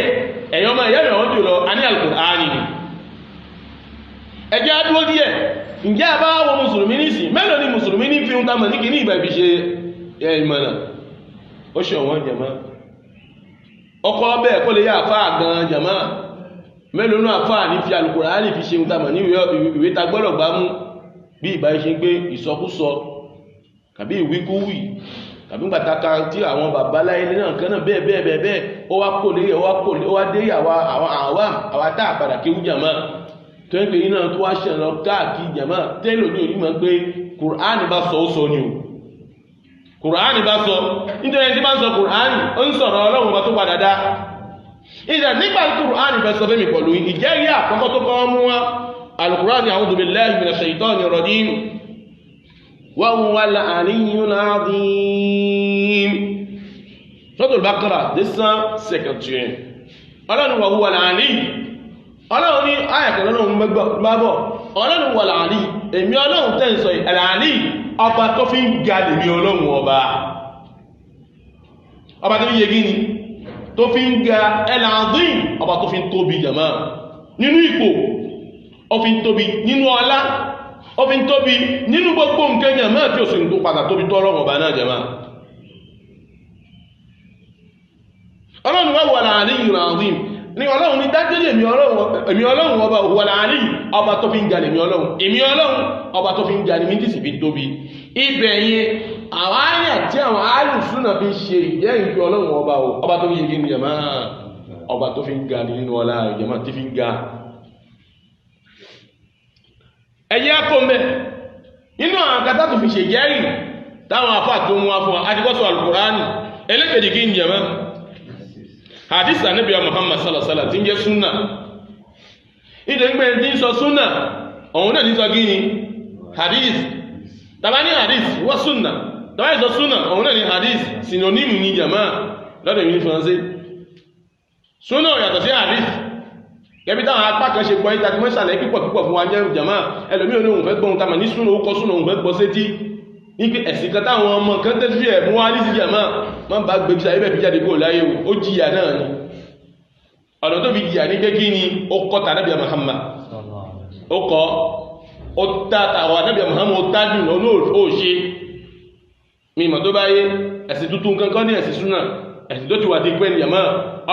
ẹ̀yọ́ ọmọ ìyá ìrọ̀wọ́n jùlọ a ní Al-Qur'ani ni ẹjẹ́ adúró díẹ̀ ǹjẹ́ àbá wọ mùsùlùmí ní sí mélòó ni mùsùlùmí ní fi ń tamọ̀ ní kí ní ìgbà ìbí ṣe ìmọ̀nà ó ṣe ọ̀wọ́n jama ọkọ̀ ọbẹ̀ kó lè yá àfáà gan jama mélòó ní àfáà ní fi Al-Qur'ani fi ṣe ń tamọ̀ ní ìwé ta gbọ́dọ̀ gbá mú bí ìbá ṣe gbé ìsọkúsọ tàbí ìwíkúwì tàbí gbàtàkà tí àwọn bàbá láyé náà kan náà bẹ́ẹ̀ ó wá kò lè ó wá dé àwa tá àpadà kéwú jàmá tó ń pè ní náà tó wá ṣẹ̀ lọ káàkiri jàmá tẹ́lò ní onímọ̀ pé Kùránì bá sọ ó sọ ni o Kùránì bá sọ nítorí ẹni tí bá ń sọ Kùránì ó ń sọ̀rọ̀ Ọlọ́run bá tó padà dá ìjà nígbà Kùránì bá sọ fẹ́mi pẹ̀lú ìjẹ́rìí àkọ́kọ́ tó kọ́ mú wá Al-Qur'an a'udhu billahi minash shaitanir rajim wa huwal aliyyul azim Suratul Baqarah 252 Ọlọ́run wa huwal aliy Ọlọ́run ní ayàkẹ́ lọ́nà mẹ́gbọ́ Ọlọ́run wal aliy èmi Ọlọ́run tẹ́ ń sọ al-aliy ọba tó fi ń ga lèmi Ọlọ́run ọba tó fi yẹ gíní tó fi ń ga al-azim ọba tó fi ń tóbi jama nínú ipò ó fi ń tóbi nínú ọlá ó fi ń tóbi nínú gbogbo nǹkan jàmá tí ó sì ń tó padà tóbi tó Ọlọ́run ọba náà jàmá Ọlọ́run wá wà láàrin ìrànzím ní Ọlọ́run ní dájúlé èmi Ọlọ́run ọba wà láàrin ọba tó fi ń jalè èmi Ọlọ́run ọba tó fi ń jalè mí tí sì fi tóbi ibẹ̀ yẹn àwọn àyà tí àwọn alùsùnà fi ṣe ìjẹ́ ìjọ Ọlọ́run ọba tó fi ṣe kí ni jàmá ọba tó fi ń ga nínú ọlá jàmá tí fi ń ga ẹ̀yẹ́ àpọ̀mẹ́ nínú àwọn akátá tó fi ṣe jẹ́rì táwọn àfáà tó mú wá fún àdíkọ́sọ̀ Al-Qur'ani ẹlẹ́kẹ̀ẹ́dì kí ń jẹ̀mọ́ hadith Ànábì Muhammad sallallahu alaihi wasallam tí ń jẹ́ súnà ìdẹ̀gbẹ̀ tí ń sọ súnà ọ̀hun náà ní sọ kí ni hadith tàbá ní hadith wọ́n súnà tàbá ní sọ súnà ọ̀hun náà ní hadith synonym ní jẹ̀mọ́ lọ́dọ̀ ìwé faransé súnà yàtọ̀ sí hadith gẹ́bí táwọn apá kan ṣe gbọ́ ìta tí wọ́n ṣàlẹ̀ pípọ̀ fún wa jẹ́ jàmá ẹlòmí olóhùn fẹ́ gbọ́n tamà ní súnà ó kọ́ súnà òun fẹ́ gbọ́ sétí ní pé ẹ̀sìn kan táwọn ọmọ kan tẹ́ fi ẹ̀ mú wá ní sí jàmá má bá gbé bíṣà ibẹ̀ fi jáde kó láyé ó jìyà náà ni ọ̀nà tó fi jìyà ní pé kí ni ó kọ́ tà Nábì Muhammad ó kọ́ ó tá tàwọn Nábì Muhammad ó tádùn ó ṣe mímọ̀ tó báyé ẹ̀sìn tuntun kankan ní ẹ̀sìn súnà ẹ̀sìn tó ti wà ti pẹ́ ní jàmá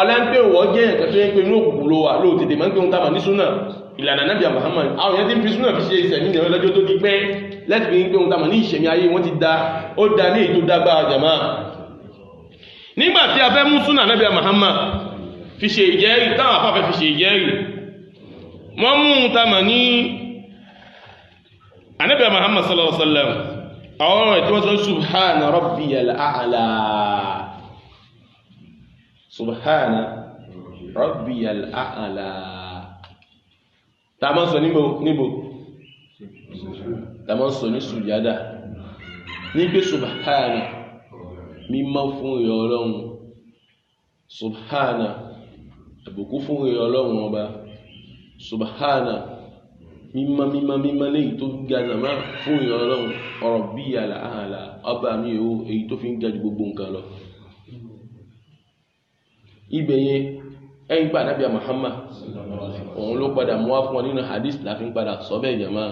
ọlẹ́ńpẹ́ wọ́ jẹ́ ẹ̀kẹ́ tó ń pè ní òkùnkùn ló wà lóò tètè máa ń pè ń tàbà ní súnà ìlànà Nábì Muhammad àwọn yẹn tí ń fi súnà fi ṣe ìsẹ̀mí ìdẹ̀rẹ́ lọ́jọ́ tó ti pẹ́ láti fi ń pè ń tàbà ní ìṣẹ̀mí ayé wọ́n ti da ó da ní ètò dágbà jàmá nígbà tí a fẹ́ mú súnà Nábì Muhammad fi ṣe ìjẹ́rì táwọn afáfẹ́ fi ṣe ìjẹ́rì wọ́n mú un tàbà ní Nábì Muhammad sallallahu alaihi wasallam àwọn ọ̀rọ̀ tí wọ́n sọ subhana rabbiyal a'la subhana rabbiyal a'la ta ma sọ níbo ta ma sọ ní sùjádà ní pé subhana mímọ́ fún ìyọ Ọlọ́run subhana àbùkù fún ìyọ Ọlọ́run ọba subhana mímọ́ léyìí tó ga zàmá fún ìyọ Ọlọ́run rabbiyal a'la ọba mi èyí tó fi ń ga jù gbogbo nǹkan lọ ibẹ̀yẹ ẹ̀yìn pa Nábì Muhammad òun ló padà mú wá fún wọn nínú hadith láfi ń padà sọ bẹ́ẹ̀ jàmá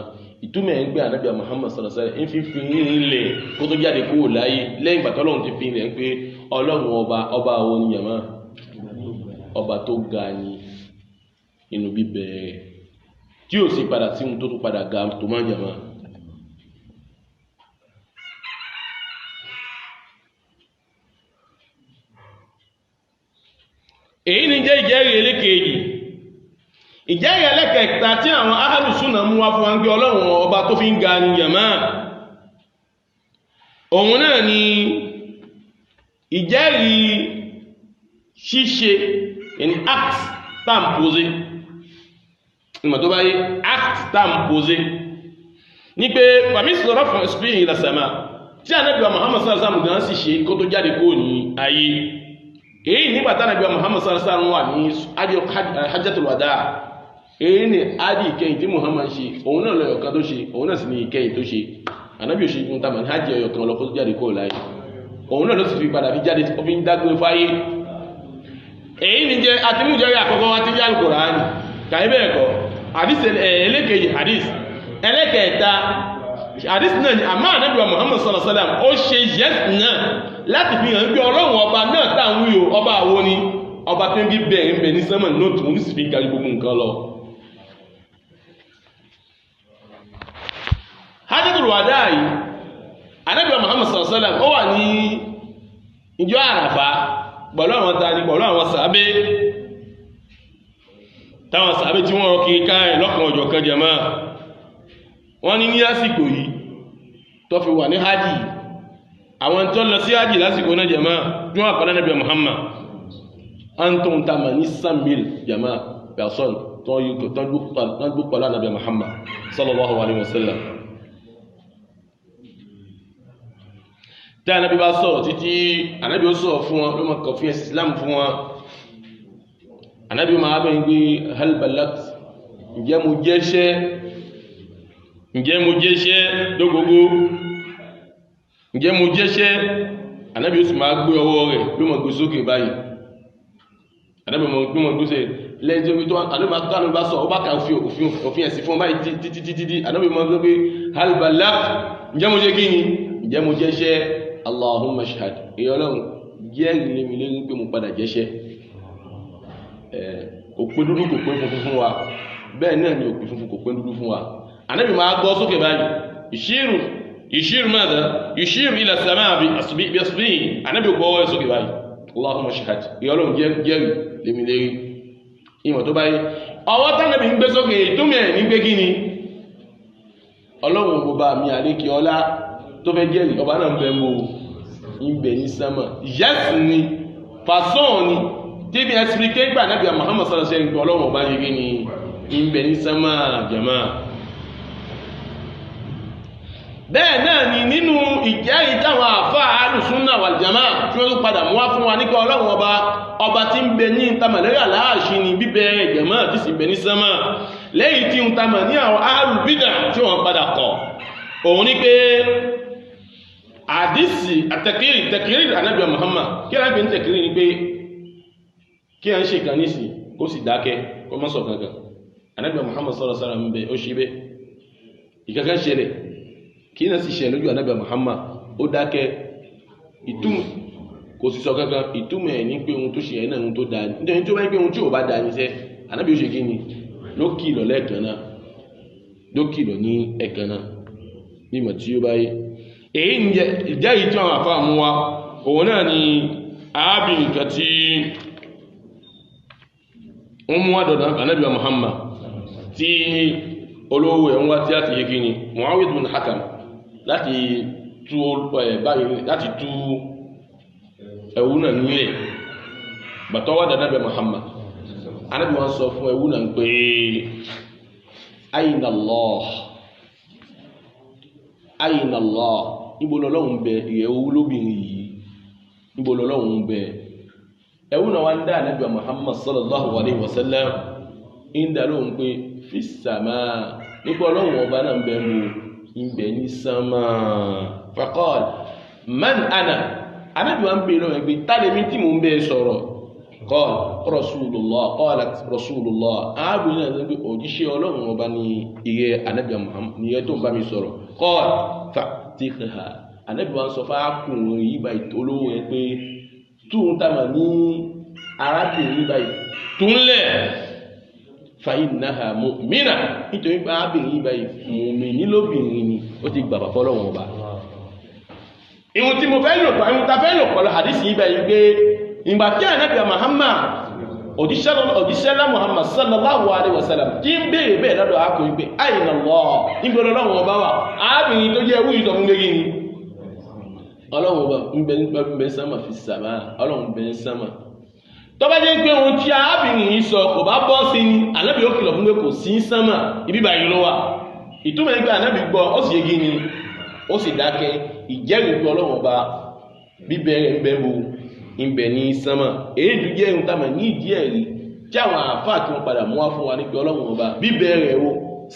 ìtumọ̀ ẹ̀ ń gbé Nábì Muhammad sallallahu alaihi wasallam ń fi ilẹ̀ kó tó jáde kúrò láyé lẹ́yìn ìgbà tọ́lọ́run ti fi ilẹ̀ ń pé Ọlọ́run ọba àwọn ní jàmá ọba tó ga ni inú bíbẹ̀ tí ó sì padà sí ohun tó tún padà ga tó máa jàmá èyí ni jẹ́ ìjẹ́rìí ẹlẹ́kẹ̀ẹ́jì ìjẹ́rìí ẹlẹ́kẹ̀ẹ́ta tí àwọn ahlu sunnah mú wá fún wa ń gbé Ọlọ́run ọba tó fi ń ga ní jàmá òun náà ni ìjẹ́rìí ṣíṣe in act tam posé ìmọ̀ tó bá yé act tam posé ní pé pàmí sọ̀rọ̀ fún ìsìnkú ila sama tí Ànábì Muhammad sallallahu alaihi wasallam gan sì ṣe kó tó jáde kó ní ayé èyí nígbà tí Ànábì Muhammad sallallahu alaihi wasallam wà ní hajjatul wada èyí ni adi ìkẹyìn tí Muhammad ṣe òun náà lọ́yọ̀ kan tó ṣe òun náà sì ní ìkẹyìn tó ṣe Ànábì òṣèlú fún tamani hajj ọyọ̀ kan lọ kó tó jáde kó láyé òun náà ló sì fi padà fi jáde ó fi ń dágbé fáyé èyí ni jẹ́ àtìmújẹ́ àkọ́kọ́ wá tí jẹ́ Al-Qur'ani kàí bẹ́ẹ̀ kọ́ hadith ẹlẹ́kẹ̀ẹ́jì hadith ẹlẹ́kẹ̀ẹ́ta hadith náà ni àmá Ànábì Muhammad sallallahu alaihi wasallam ó ṣe yes náà láti fi hàn pé Ọlọ́run ọba náà táwọn wíò ọba àwo ni ọba tó ń bí bẹ̀rẹ̀ ń bẹ̀ ní sẹ́mọ̀ náà tó ń sì fi kárí gbogbo nǹkan lọ. Hajjatul Wada yìí Ànábì Muhammad sallallahu alaihi wasallam ó wà ní ìjọ Àràfá pẹ̀lú àwọn tani pẹ̀lú àwọn sàábé táwọn sàábé tí wọ́n kí káàrin lọ́kàn ọjọ́ kan jẹma wọ́n ní àsìkò yìí tó fi wà ní hajji àwọn tó lọ sí hajji lásìkò náà jẹma jùn àpàdá Ànábì Muhammad anton tama ní sammil jẹma person tó gbó pẹ̀lú Ànábì Muhammad sallallahu alaihi wasallam tí Ànábì bá sọ̀rọ̀ títí Ànábì ó sọ̀rọ̀ fún wọn ló mọ̀ kọ̀ fún Islam fún wọn Ànábì máa bẹ̀ ń gbé hal balagt ǹjẹ́ mo jẹ́ṣẹ́ lógógó ǹjẹ́ mo jẹ́ṣẹ́ Ànábì ó sì máa gbé ọwọ́ rẹ̀ ló mọ̀ gbé sókè báyìí Ànábì mọ̀ gbé sókè lẹ́yìn tó Ànábì bá sọ̀rọ̀ ó bá ka òfin ẹ̀sìn fún báyìí títí Ànábì mọ̀ gbé hal balagt ǹjẹ́ mo jẹ́ kí ni ǹjẹ́ mo jẹ́ṣẹ́ Allahumma shahad Ọlọ́run jẹ́rìí lé mi lórí pé mo padà jẹ́ṣẹ́ kò pé dúdú kò pé funfun fún wa bẹ́ẹ̀ náà ni òpin funfun kò pé dúdú fún wa Ànábì máa gbọ́ sókè báyìí ìṣírù mẹ́ta ìṣírù ila samaa bí asbihi Ànábì gbọ́ ọwọ́ sókè báyìí Allahumma shahad Ọlọ́run jẹ́rìí lé mi lérí ìmọ̀ tó báyìí ọwọ́ tánàbì ń gbé sókè ìtumẹ̀ ní gbé gíní Ọlọ́run gbogbo àmì àlékè ọlá tó fẹ́ jẹ́rìí ọba náà ń bẹ mọ́ ìbẹ̀ ní sánmà yes ni fason ni débi expliqué gbà Ànábì Muhammad sallallahu alaihi wasallam Ọlọ́run ọba yìí ni ìbẹ̀ ní sánmà jama bẹ́ẹ̀ náà ni nínú ìjẹ́ ìdáwọn àfá alùsúnnà wal jamaa tí ó tún padà mú wá fún wa nípa Ọlọ́run ọba tí ń bẹ ní ìtamàlẹ́rà láàṣí ni bíbẹ̀ jama tí sì bẹ ní sánmà lẹ́yìn tí ń tamà ní àwọn alùbídà tí wọ́n padà kọ̀ òun ní pé àdísì àtẹ̀kìrì Ànábì Muhammad kí a gbé ní tẹ̀kìrì ní pé kí a ń ṣe kan nísì kó sì dákẹ́ kó má sọ kankan Ànábì Muhammad sallallahu alaihi wasallam ń bẹ ó ṣe bẹ́ ìkankan ṣẹlẹ̀ kí náà sì ṣe lójú Ànábì Muhammad ó dákẹ́ ìtumọ̀ kò sì sọ kankan ìtumọ̀ ẹ̀ ní pé ohun tó ṣe ẹ̀ náà ohun tó dáa nítorí tó bá ń pé ohun tí ò bá dáa ní sẹ́ Ànábì ó ṣe kí ni ló kìlọ̀ lẹ́ẹ̀kan náà ló kìlọ̀ ní ẹ̀kan náà nímọ̀ tí ó bá yé èyí ń jẹ́ ìjẹ́ tí àwọn àfáà mú wá òun náà ni arábìnrin kan tí wọ́n mú wá dọ̀dọ̀ Ànábì Muhammad tí olówó ẹ̀ ń wá tí láti yé kí ni Muawiyah bin Hakam láti tú ẹ̀wù náà nílẹ̀ bàtọ́ wá dọ̀dọ̀ Ànábì Muhammad Ànábì wọn sọ fún ẹ̀wù náà pé Ayna Allah Ayna Allah níbo lọ́lọ́run bẹ ìyẹ̀wò lóbìnrin yìí níbo lọ́lọ́run bẹ ẹ̀wù náà wá ń dá Ànábì Muhammad sallallahu alaihi wasallam ń dá lóhun pé fi sàmà nípa Ọlọ́run ọba náà ń bẹ mú ìbẹ̀ ní sánmà faqal man ana Ànábì wa ń bẹ lọ́wọ́ ẹgbẹ́ tálẹ́mí tí mò ń bẹ sọ̀rọ̀ qal Rasulullah qalat Rasulullah ààbò náà ń gbé òjíṣẹ́ Ọlọ́run ọba ní ìyẹ́ Ànábì Muhammad ní ìyẹ́ tó ń bá mi sọ̀rọ̀ qal fa'tiqha Ànábì wa ń sọ fáákùnrin yìí báyìí olówó ẹ pé túun tàmà ní arákùnrin yìí báyìí túnlẹ̀ fa innaha mu'mina nítorí pé arábìnrin yìí báyìí mùmínì lóbìnrin ni ó ti gbà bàbá Ọlọ́run ọba ìwọ̀n tí mo fẹ́ lò pa ìwọ̀n ta fẹ́ lò pọ̀lọ̀ hadisi yìí báyìí pé ìgbà tí Ànábì Muhammad òdíṣẹ́lá Muhammad sallallahu alaihi wasallam tí ń béèrè bẹ́ẹ̀ lọ́dọ̀ akùnrin pé Ayna Allah níbi Ọlọ́run ọba wà arábìnrin tó jẹ́ ewu ìtọ̀ fún gbégi ni Ọlọ́run ọba ń bẹ sánmà fi sàmà Ọlọ́run bẹ sánmà tó bá jẹ́ pé ohun tí arábìnrin yìí sọ kò bá bọ́ sí ni Ànábì ó kìlọ̀ fún pé kò sí sánmà ibi báyìí ló wà ìtumọ̀ nígbà ànábì gbọ́ ó sì yegi ni ó sì dákẹ́ ìjẹ́rìí pé ọlọ́run ọba bíbẹ̀rẹ̀ ń bẹ bo ìbẹ̀ ní sánmà èyí tó jẹ́ ohun táwọn ní ìdí ẹ̀rí tí àwọn àáfàá tí wọ́n padà mú wá fún wa ní pé ọlọ́run ọba bíbẹ̀rẹ̀ o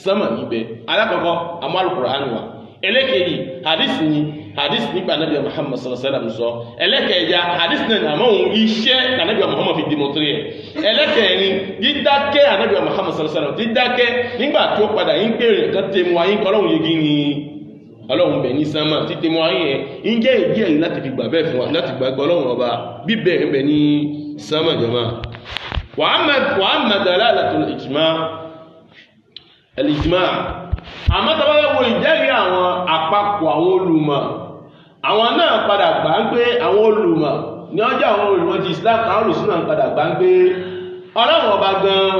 sánmà níbẹ̀ alákọ̀ọ́kọ́ àmọ́ Al-Qur'an wa ẹlẹ́kẹ̀ẹ́yì hadith nípa Ànábì Muhammad sallallahu alaihi wasallam sọ ẹlẹ́kẹ̀ẹ́jà hadith náà àmọ́ òun iṣẹ́ Ànábì Muhammad fi demonstrate ẹ̀ ẹlẹ́kẹ̀ẹ́rin dídákẹ́ Ànábì Muhammad sallallahu alaihi wasallam dídákẹ́ nígbà tí ó padà ń pè rẹ̀ kan tẹmu ayé ọlọ́run yegi ni ọlọ́run bẹ̀ ní sánmà tí tẹmu ayé yẹn ń jẹ́ ìdí ẹ̀rí láti fi gbà bẹ́ẹ̀ fún wa láti gbàgbọ́ ọlọ́run ọba bíbẹ̀ ń bẹ ní sánmà jama wa amma dalalatul ijma' àmọ́ tàbí wo ìjẹ́rìí àwọn àpapọ̀ àwọn olùmọ̀ àwọn náà padà gbà ń pé àwọn olùmọ̀ ní ọjọ́ àwọn olùmọ̀ ti Islam àwọn olùsúnà padà gbà ń pé ọlọ́run ọba gan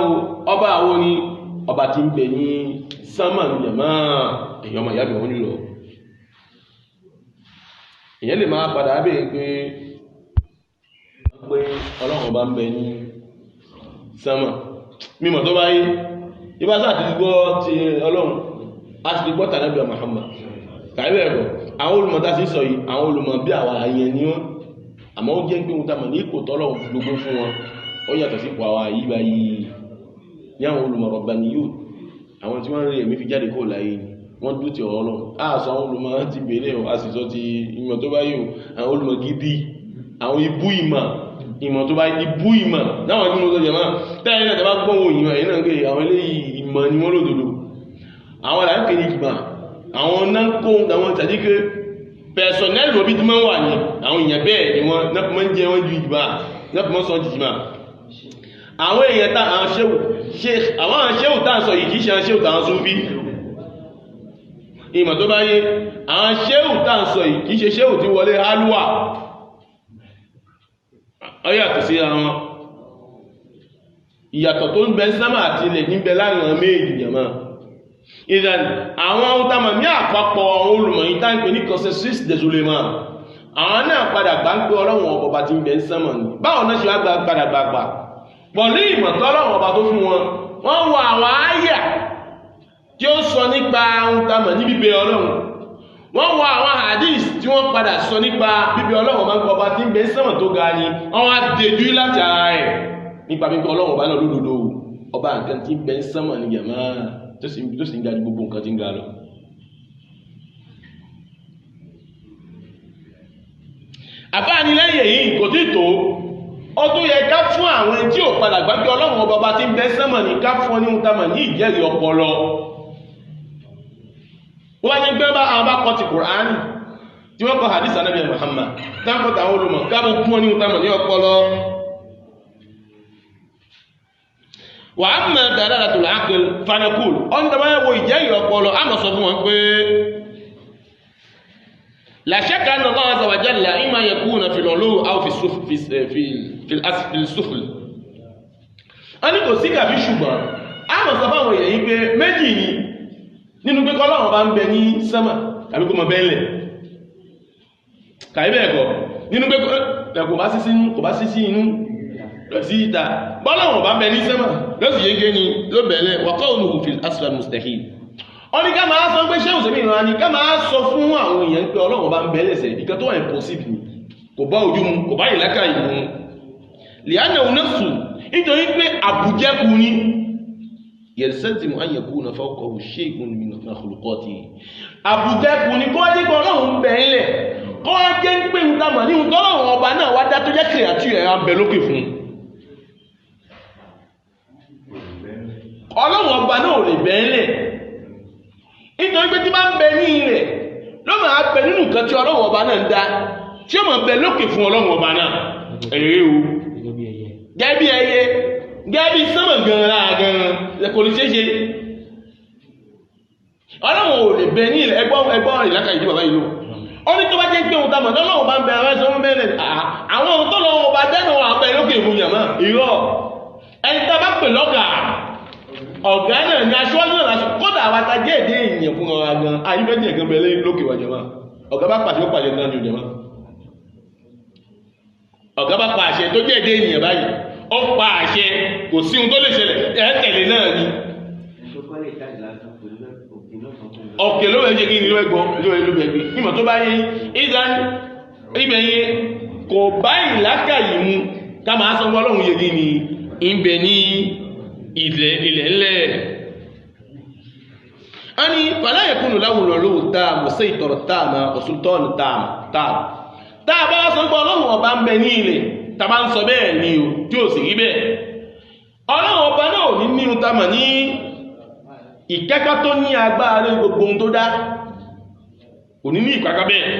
ọba àwọn ni ọba tí ń bẹ ní sánmà ní jàmá èèyàn ọmọ ìyá mi wọ́n nílò èèyàn lè máa padà bèèrè pé ọlọ́run ọba ń bẹ ní sánmà mímọ̀ tó bá yí ibá sáà ti gbọ́ ti ọlọ́run a ti gbọ́ tàbí Muhammad tàbí ẹ̀rọ àwọn olùmọ̀ta sí sọ yìí àwọn olùmọ̀ bí àwọn àyẹ̀ ní wọ́n àmọ́ ó jẹ́ pé wọ́n tàbí ní kò tọ́lọ̀ gbogbo fún wọn ó yàtọ̀ sí pọ̀ àwọn àyíbá yìí ní àwọn olùmọ̀ Rabbaniyun àwọn tí wọ́n rí ẹ̀mí fi jáde kó láyé ni wọ́n dú ti ọ̀rọ̀ Ọlọ́run àṣọ àwọn olùmọ̀ ti bèèrè a sì sọ ti ìmọ̀ tó bá yìí àwọn olùmọ̀ gidi àwọn ibú ìmọ̀ tó bá ibú ìmọ̀ láwọn tí mo sọ jẹ̀mọ́ tẹ́lẹ̀ náà tẹ́ bá gbọ́n wo ìmọ̀ yìí náà gbé àwọn eléyìí ìmọ̀ ni wọ́n lòdòdó àwọn là ń kéde ìgbà àwọn náà kó àwọn tàbíké pẹ̀sọ̀nẹ́lì òbí tí máa ń wà ní àwọn èèyàn bẹ́ẹ̀ ni wọ́n náà máa ń jẹ wọ́n ju ìgbà náà máa ń sọ jìjìmá àwọn èèyàn tá àwọn ṣéwù tá à ń sọ yìí kìí ṣe àwọn ṣéwù tá à ń sún bí ìmọ̀ tó bá yé àwọn ṣéwù tá à ń sọ yìí kìí ṣe ṣéwù tí wọlé hálùwà ó yàtọ̀ sí àwọn ìyàtọ̀ tó ń bẹ sámà àti ilẹ̀ níbẹ̀ láàrin àwọn méjì jàmá ìdàn àwọn ọ̀tàmà ní àpapọ̀ olùmọ̀yí tá ń pè ní consensus des ulémas àwọn náà padà gbà ń pé ọlọ́run ọba tí ń bẹ ń sánmà ní báwọn náà ṣe wá padà gbàgbà pọ̀lú ìmọ̀tọ́ ọlọ́run ọba tó fún wọn wọ́n wọ àwọn àyà tí ó sọ nípa ọ̀tàmà ní bíbẹ ọlọ́run wọ́n wọ àwọn hadith tí wọ́n padà sọ nípa bíbẹ ọlọ́run ọba tí ń bẹ ń sánmà tó ga ni wọ́n wá dejú láti ara ẹ̀ nípa bíbẹ ọlọ́run ọba náà lódodo ọba nǹkan tí ń bẹ ń sánmà ní jàmá tó sì ń ga gbogbo nǹkan tí ń ga lọ. àbáni lẹ́yìn èyí kò tí tó ó tó yẹ ká fún àwọn tí ò padà gbàgbé ọlọ́run ọba tí ń bẹ sánmà ní ká fún ọ ní ìtàmà ní ìjẹ́rìí ọpọlọ wọ́n ní gbé àwọn bá kọ́ ti Kùránì tí wọ́n kọ́ hadith Ànábì Muhammad dáńkọ́ta àwọn olùmọ̀ káàbọ̀ fún ọ ní ìtàmà ní ọpọlọ. wà á mẹ́ dalalatul aql fanakul ọ́n tàbí ẹwọ ìjẹ́rìí ọpọlọ a mọ̀ sọ fún wọn pé la shakka anna Allah azza wa jalla imma yakuna fil ulu aw fi sufl a ní kò sí kàbí ṣùgbọ́n a mọ̀ sọ fún àwọn èèyàn yìí pé méjì ni nínú pé kọ́lọ́run bá ń bẹ ní sánmà tàbí kó mọ bẹ́ẹ̀lẹ̀ kàí bẹ́ẹ̀ kọ́ nínú pé kò bá sí sí inú sí ìta bọ́lọ́run bá ń bẹ ní sánmà lọ́sì yége ni ló bẹ̀rẹ̀ wọ́kọ́ olùhùn fil asfal mustahil ó ní ká máa sọ pé ṣéhùn sẹ́mì ìran ni ká máa sọ fún àwọn èèyàn pé ọlọ́run bá ń bẹ lẹ́sẹ̀ ìkan tó wà impossible ni kò bá ojú mu kò bá ìlàkà ìmú li'anna nafsu nítorí pé àbújẹ́kù ni yalzamu an yakuna fawqahu shay'un min makhluqatihi àbújẹ́kù ni kó jẹ́ pé ọlọ́run bẹ̀ ń lẹ̀ kó jẹ́ pé ń tamọ̀ ní ọlọ́run ọba náà wá dá tó jẹ́ creature ẹ̀ abẹ lókè fún ọlọ́run ọba náà ò lè bẹ̀ ń lẹ̀ nítorí pé tí bá ń bẹ ní ilẹ̀ ló máa bẹ nínú nǹkan tí ọlọ́run ọba náà ń dá tí ó máa bẹ lókè fún ọlọ́run ọba náà ẹ̀rẹ́ o gẹ́gẹ́ bí ẹyẹ gẹ́gẹ́ bí sánmà gan-an kò lè ṣeé ṣe ọlọ́run ò lè bẹ ní ilẹ̀ ẹgbọ́n ìlàkà ìdí bàbá ìlú ó ní tó bá jẹ́ pé òun tamọ̀ lọ́lọ́run bá ń bẹ ara ẹ̀sọ́ ń bẹ̀rẹ̀ àwọn ohun tó lọ́wọ́ ọba dẹ́nu àbẹ lókè fún yàmá ìrọ̀ ẹni tá bá pè lọ́gà ọ̀gá náà ní aṣọ́jú náà láṣọ kódà àwọn atajẹ́ èdè èèyàn fún ọ̀rọ̀ gan ayíbẹ́dì ẹ̀gán bẹ̀rẹ̀ lókè wà jẹ́má ọ̀gá bá pàṣẹ ó pàṣẹ náà ní òjẹ́má ọ̀gá bá pàṣẹ tó jẹ́ èdè èèyàn báyìí ó pa àṣẹ kò sí ohun tó lè ṣẹlẹ̀ ẹ̀ tẹ̀lé náà ni ọ̀kẹ́ ló bẹ̀ jẹ́ kí ni ló ẹgbọ́ ló bẹ̀ gbé nímọ̀ tó bá yé ìdán ibẹ̀ yẹ kò bá ìlàkà yìí mú ká máa sọ ọlọ́run yẹ kí ni ìbẹ̀ ní ilẹ̀ ńlẹ̀ a ní fàlàyẹ̀kùnù láwùrọ̀ ló táàmù sí ìtọ̀rọ̀ táàmù ọ̀sùntọ́nù táàmù táà bá sọ pé ọlọ́run ọba ń bẹ ní ilẹ̀ tàbá ń sọ bẹ́ẹ̀ ni o tí ó sì rí bẹ́ẹ̀ ọlọ́run ọba náà ní nínú táàmù ní ìkẹ́kọ́ tó ní agbára gbogbo ohun tó dá kò ní ní ìpàkà bẹ́ẹ̀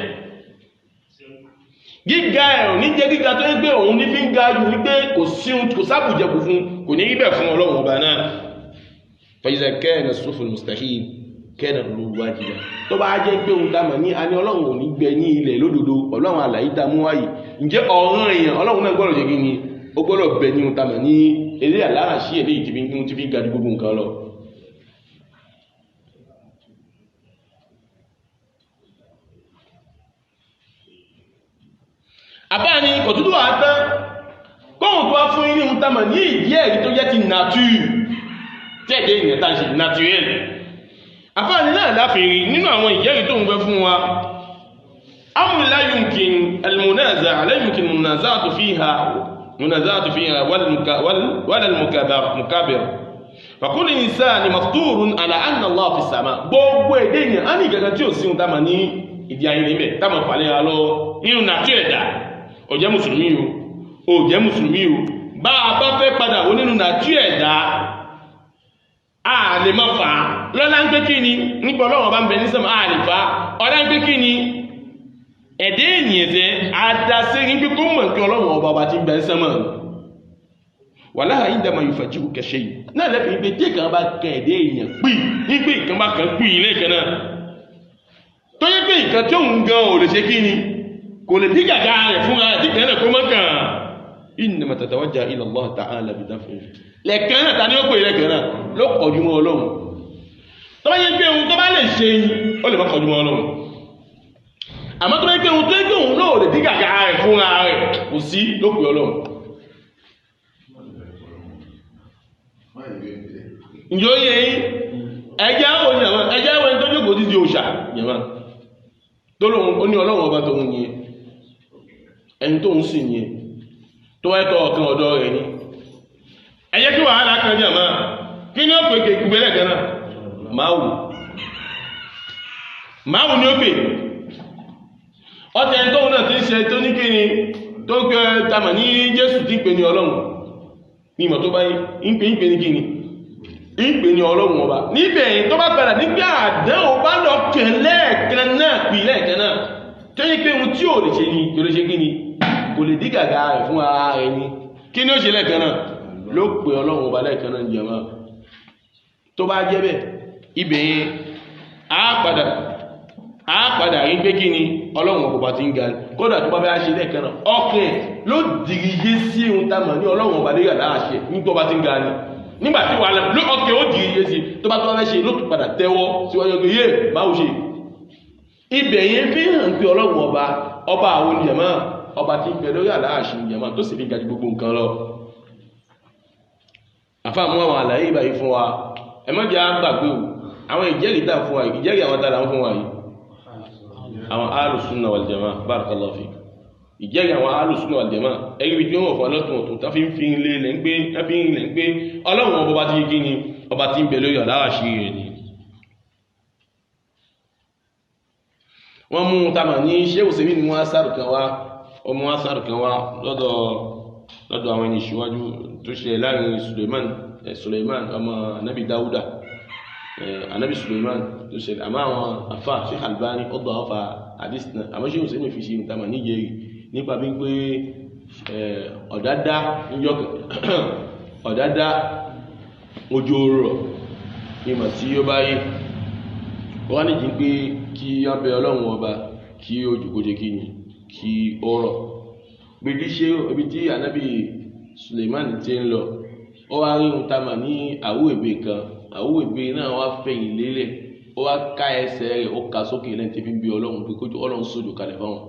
gíga ẹ̀ ò ní jẹ́ gíga tó ń gbé òun ní fi ń ga jù wípé kò sábùjẹkù fún kò ní rí bẹ̀ fún ọlọ́run ọba náà fàyíṣẹ́ kẹ́ẹ̀nà sófin mustahil kẹ́ẹ̀nà lóòwò wájìlá tó bá jẹ́ pé ohun dámà ní a ní ọlọ́run ò ní gbẹ ní ilẹ̀ lódodo ọlọ́run àlàyé dámú wáyìí ǹjẹ́ ọ̀ràn èèyàn ọlọ́run náà gbọ́dọ̀ jẹ́ kí ni ó gbọ́dọ̀ bẹ ní ohun dámà ní eré àláràṣí eléyìí tí fi ga ju gbogbo nǹkan lọ. àbáni kò tútù wà tán kóhùn tó wá fún inú ohun dámà ní ìdí ẹ̀rí tó jẹ́ ti nature tí ẹ̀dẹ́ ìyẹn tá ṣe natural àfáàní náà láfèrí nínú àwọn ìjẹ́rì tó ń gbé fún wa amúlá la yumkin al-munaza'a la yumkin munaza'atu fiha wala al-mukabir fa kullu insani mafturun ala anna Allah fi as-sama gbogbo èdè ènìyàn á ní ìgẹ̀gẹ̀ tí ò sí ohun tá ma ní ìdí ayé níbẹ̀ tá ma fàlẹ́ ra lọ nínú natural ẹ̀dá ó jẹ́ mùsùlùmí o ó jẹ́ mùsùlùmí o bá a bá fẹ́ padà ó nínú natural ẹ̀dá a lè má fa lọ́la ń pé kí ni nípa ọlọ́run ọba ń bẹ ní sẹ́mọ̀ a lè fa ọ̀la ń pé kí ni ẹ̀dẹ́ ènìyàn tẹ́ adásí ní pé kó mọ̀ kí ọlọ́run ọba ti ń bẹ ní sẹ́mọ̀ wàláhà yìí dàmà yóò fàájì kẹsẹ̀ yìí náà lẹ́bi pé tí kan bá kẹ ẹ̀dẹ́ ènìyàn pì ní pé ìkan bá kan pì ilé kan náà tó yẹ pé ìkan tí òun gan ò lè ṣe kí ni kò lè dí gàgà rẹ̀ fúnra ẹ̀ tí kan náà kó mọ́ kàn innama tatawajja ila Allah ta'ala bi daf'i lẹ́ẹ̀kan náà ta ni ó pè lẹ́ẹ̀kan náà ló kọjú mọ́ ọlọ́run tó bá yẹ pé ohun tó bá lè ṣe ó lè má kọjú mọ́ ọlọ́run àmọ́ tó bá yẹ pé ohun tó yẹ pé òun náà lè dí gàgà rẹ̀ fúnra rẹ̀ kò sí ló pè ọlọ́run ǹjẹ́ ó yẹ yín ẹjẹ́ àwọn tó jókòó ti di òòṣà yẹ̀mọ́ tó lóun ó ní ọlọ́run ọba tó ń yẹn ẹni tó ń sìn yẹn tó wáyé tọ́ ọ̀kan ọ̀dọ́ rẹ̀ ní ẹjẹ́ kí wàhálà kan jẹ́ máa kí ní ó pè gbẹ̀rẹ̀ gan náà máàwù ní ó pè ọ̀tẹ̀ tóun náà ti ń ṣe tó ní kí ni tó gbẹ tamà ní Jésù tí ń pè ní ọlọ́run ní ìmọ̀ tó báyé ń pè ní kí ni ń pè ní ọlọ́run ọba níbẹ̀ yìí tó bá padà nígbà àdánwò bá lọ kẹlẹ́ẹ̀kan náà pì lẹ́ẹ̀kan náà tó yí pé ohun tí ò lè ṣe ni kí ló ṣe kí ni kò lè dí gàgà rẹ̀ fún ara rẹ̀ ni kí ni ó ṣe lẹ́ẹ̀kan náà ló pè ọlọ́run ọba lẹ́ẹ̀kan náà jẹ́ máa tó bá jẹ́ bẹ́ẹ̀ ibẹ̀ yẹn á padà rí pé kí ni ọlọ́run ọba ti ń ga ni kódà tó bá bẹ́ ṣe lẹ́ẹ̀kan náà ọkàn ló dìrìyé sí ohun tá a mọ̀ ní ọlọ́run ọba lẹ́yà láàṣẹ nígbà bá ti ń ga ni nígbàtí wà ló ọkàn ó dìrìyé sí tó bá tó bá fẹ́ ṣe ló tún padà tẹ́wọ́ síwájú ọkàn yé báwo ṣe ibẹ̀ yẹn fi hàn pé ọlọ́run ọba àwọn ìyẹ̀mọ́ ọba tí ń bẹ lórí àláàṣì ìyẹ̀mọ́ tó sì fi gàjú gbogbo nǹkan lọ àfáàmú àwọn àlàyé ìbáyé fún wa ẹmọ́jẹ́ àgbàgbé o àwọn ìjẹ́rìí dà fún wa ìjẹ́rìí àwọn dára fún wa yìí àwọn Ahlus Sunnah wal Jamā'ah barakallahu fīk ìjẹ́rìí àwọn Ahlus Sunnah wal Jamā'ah ẹgbẹ́ ibi tí wọ́n fọ́ lọ́tún ọ̀tún tá fi ń fi ilé ilẹ̀ ń gbé ọlọ́run ọba ti kí ni ọba tí ń bẹ lórí àláàṣì rẹ̀ ni wọ́n mú tamà ní ṣéwù sí ní wọ́n asárù kan wá lọ́dọ̀ àwọn ẹni ìṣíwájú tó ṣe láàrin Suleiman ọmọ anábì Dáúdà anábì Suleiman tó ṣe àmá àwọn afá Sheikh Albani ọdọ̀ ọfà àdísìnà àmọ́ ṣéwù sí ní fi ṣe tamà ní jẹ́rì nípa bí pé ọ̀dádá ojú rọ̀ ìmọ̀ tí ó bá yé wọ́n ní jí pé kí wọ́n bẹ ọlọ́run ọba kí ó jùkójé kí ni kí ó rọ̀ gbèdí ṣe ibi tí ànábì Suleiman ti ń lọ ó wá rí ohun tamà ní àwúègbè kan àwúègbè náà wá fẹ̀yìn lélẹ̀ ó wá ká ẹsẹ̀ rẹ̀ ó ká sókè lẹ́yìn tí fi ń bí ọlọ́run pé kójú ọlọ́run sójú kalẹ̀ fáwọn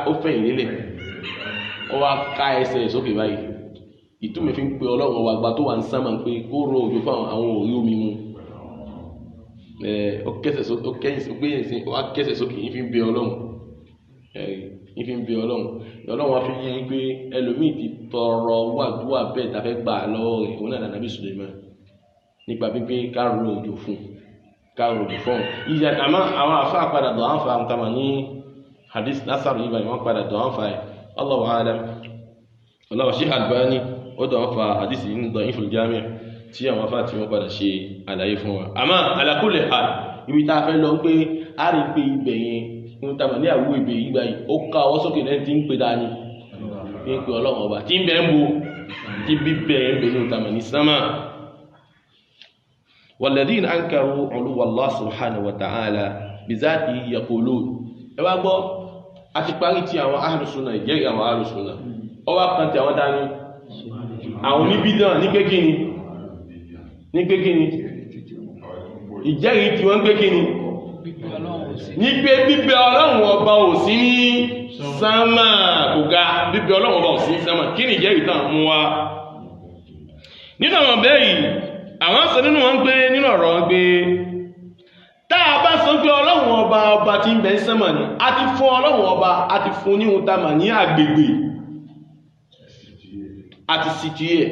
ó fẹ̀yìn lélẹ̀ ó wá ká ẹsẹ̀ rẹ̀ sókè báyìí ìtumọ̀ fi ń pe ọlọ́run wa gba tó wà ń sánmà pé kó rọ òjò fún àwọn òrí omi mu ó kẹsẹ̀ sókè yìí fi ń bẹ ọlọ́run yìí fi ń bẹ ọlọ́run ọlọ́run wa fi yẹn pé ẹlòmíì ti tọrọ wàdúrà bẹ́ẹ̀ tàfẹ́ gbà lọ́wọ́ rẹ̀ òun náà Ànábì Suleiman nípa pípé káàrò òjò fún ìyá àmọ́ àwọn àfáà padà dọ̀ àǹfà àǹtàmà ní hadith nasaru yìí báyìí wọ́n padà dọ̀ àǹfà ẹ̀ Allahu a'lam ọlọ́wọ́ sí Albani ó dọ̀ àǹfà hadith yìí ní Da'iful Jami' tí àwọn afáà tí wọ́n padà ṣe àlàyé fún wa àmọ́ ala kulli hal ibi tá a fẹ́ lọ pé a rí pé ibẹ̀ yẹn ń tàbí ní àwọ̀ ibẹ̀ yìí báyìí ó ká ọwọ́ sókè lẹ́yìn tí ń pè dání ń pè ọlọ́run ọba tí ń bẹ̀ ń bo tí bíbẹ̀ ń bẹ̀ ní òtàmà ní sámà. والذين أنكروا علو الله سبحانه وتعالى بذاته يقولون ẹ wá gbọ́ a ti parí ti àwọn ahlu sunnah ìjẹ́rìí àwọn ahlu sunnah ó wá kan ti àwọn dání àwọn oníbídàn ní pé kíni ìjẹ́rìí tí wọ́n pé kíni ní pé bíbẹ ọlọ́run ọba ò sí ní sánmà kò ga bíbẹ ọlọ́run ọba ò sí ní sánmà kí ni ìjẹ́rìí tàn mú wa nínú àwọn bẹ́ẹ̀ yìí àwọn sọ nínú wọn gbé nínú ọ̀rọ̀ wọn gbé tá a bá sọ pé ọlọ́run ọba tí ń bẹ sánmà ni a ti fún ọlọ́run ọba a ti fún ní ohun tá a mà ní agbègbè a ti sì tí ẹ̀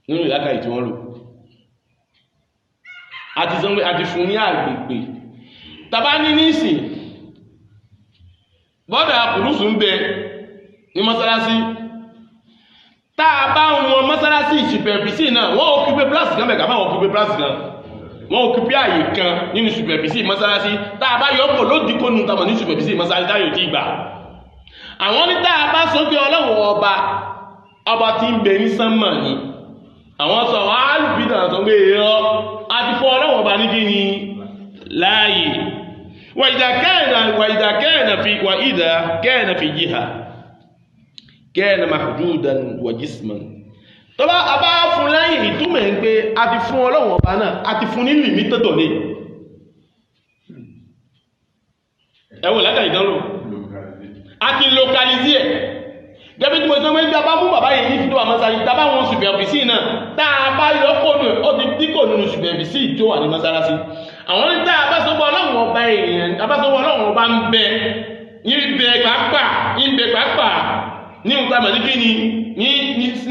nínú ìlàkà ìtí wọ́n lò a ti sọ pé a ti fún ní agbègbè tàbá ní nísìn bọ́dà kùrùsù ń bẹ ní mọ́sálásí táa bá wọn mọ́sálásí superfici náà wọ́n occupé place kan mẹ́ka máa occupé place kan wọ́n occupé àyè kan nínú superfici mọ́sálásí táa bá yọ́pọ̀ ló dínkù nù tàbí ní superfici mọ́sálásí táyò tí gbà àwọn ní táa bá sọ pé ọlọ́run ọba tí ń bẹ ní sánmà ni àwọn sọ wọ́n á lù bí náà sọ pé èrò àti fún ọlọ́run ọba ní kí ni láàyè وإذا كان في جهة كان محدودا وجسما tó bá abá fún láyé ìtumọ̀ ń pé a ti fún ọlọ́run ọba náà a ti fún ní limited ní ẹwọ látà ìdánlò a ti localize ẹ̀ gẹ́bí tí mo sọ pé bí a bá mú bàbá yìí ní fídíò àmọ́sáyí tàbá wọn superfici náà táa bá yọ́pọ̀ ní ó ti díkò nínú superfici tó wà ní mọ́sálásí àwọn ní táa bá sọ́gbọ́ ọlọ́run ọba èèyàn abásọ́gbọ́ ọlọ́run ọba ń bẹ ní bẹ pàápàá ní ìtàmà ní kíni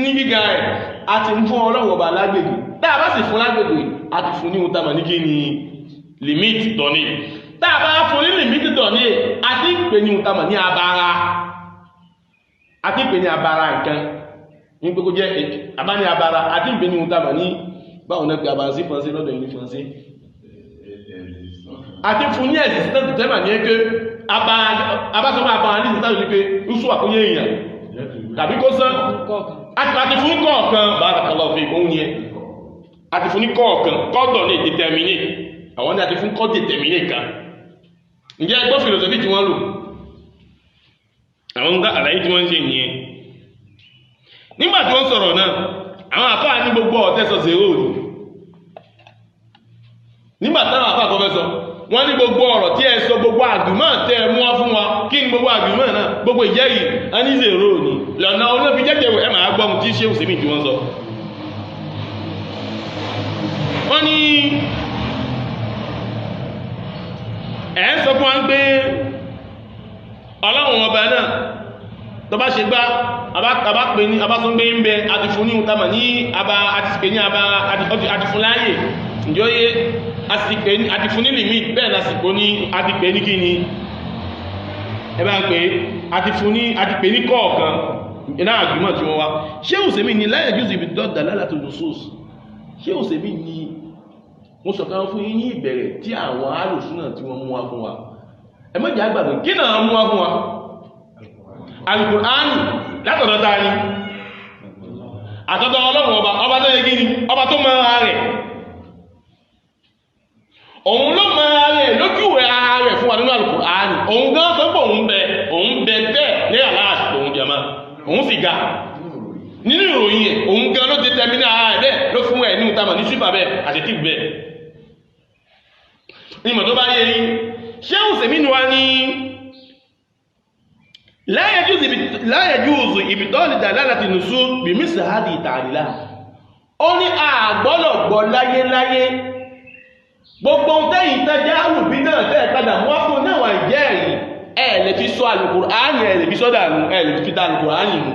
ní gíga ẹ̀ a ti ń fún ọlọ́run ọba lágbègbè táa bá sì fún lágbègbè a ti fún ní ìtàmà ní kíni limit dọ̀ní táa bá fún ní limit dọ̀ní a ti ń pè ní ìtàmà ní abara àti ìpè ní abara nǹkan ní gbogbo jẹ́ àbá ní abara àti ìpè ní ìtàmà ní báwọn náà pé abara sí fọ́nsí lọ́dọ̀ ìlú fọ́nsí àti fún ní existence tẹ́mà ní ẹ́kẹ́ abásọ́mọ́ abara ní ìsìtàmà ní pé ń sọ àkóyẹ èèyàn tàbí kó sán àti fún kọ̀ọ̀kan barakallahu fi ìkóhun yẹn àti fún ní kọ̀ọ̀kan kọ́dọ̀ ní determine àwọn ní àti fún kọ́ determine kan ǹjẹ́ ẹgbọ́ philosophy tí wọ́n lò àwọn ǹgá àlàyé tí wọ́n ń ṣe nìyẹn nígbà tí wọ́n sọ̀rọ̀ náà àwọn àfáà ní gbogbo ọ̀tẹ́sọ zero nígbà táwọn àfáà kọ́ fẹ́ sọ wọ́n ní gbogbo ọ̀rọ̀ tí ẹ sọ gbogbo àgbìmọ̀ tẹ́ ẹ mú wá fún wa kí ni gbogbo àgbìmọ̀ náà gbogbo ìjẹ́rìí a ní zero ní lọ́nà olóbi jẹ́jẹ́ ẹ máa gbọ́mù tí ṣe òsèmí tí wọ́n sọ wọ́n ní ẹ̀ ń sọ fún wa ń gbé ọlọ́run ọba náà tó bá ṣe gbá àbápẹ́ ní abásọ́gbé ń bẹ àti fún ní ìtàmà ní àti pè ní àti fún láyè ǹjọ́ yé àti fún ní limit bẹ́ẹ̀ lásìkò ní àti pè ní kíni ẹbá ń pè àti pè ní kọ̀ọ̀kan iná àgbìmọ̀ tí wọ́n wá ṣé òsèmí ni láyé jùsù ibi dọ́dà lálàtò lùsùs ṣé òsèmí ni mo sọ̀kan fún yín ní ìbẹ̀rẹ̀ tí àwọn alùsùnà tí wọ́n mú wá fún wa ẹmọ́jà àgbàdo kí náà mú wá fún wa Al-Qur'ani látọ̀dọ̀ ta ni àtọ́dọ̀ ọlọ́run ọba tó yẹ gíní ọba tó mọ ara rẹ̀ òun ló mọ ara rẹ̀ lójúwẹ̀ ara rẹ̀ fún wa nínú Al-Qur'ani òun gán sọ pé òun bẹ bẹ́ẹ̀ ní aláàṣì òun jẹma òun sì ga nínú ìròyìn ẹ̀ òun gán ló determine ara rẹ̀ bẹ́ẹ̀ ló fún ẹ̀ ní ìtàmà ní sífà bẹ́ẹ̀ àti tí bẹ́ẹ̀ ìmọ̀ tó bá yẹ yìí ṣé òsèmí ni wá ní la yajuzu ibtal dalalati nusus bi misli hadhihi ta'lilat ó ní àgbọ́lọ̀gbọ́ láyéláyé gbogbo tẹ́yìn tẹ́jẹ́ àrùbí náà tẹ́ padà mú wá fún náà jẹ́rìí ẹ̀ lè fi sọ Al-Qur'ani ẹ̀ lè fi sọ́dà nù ẹ̀ lè fi dá Al-Qur'ani nù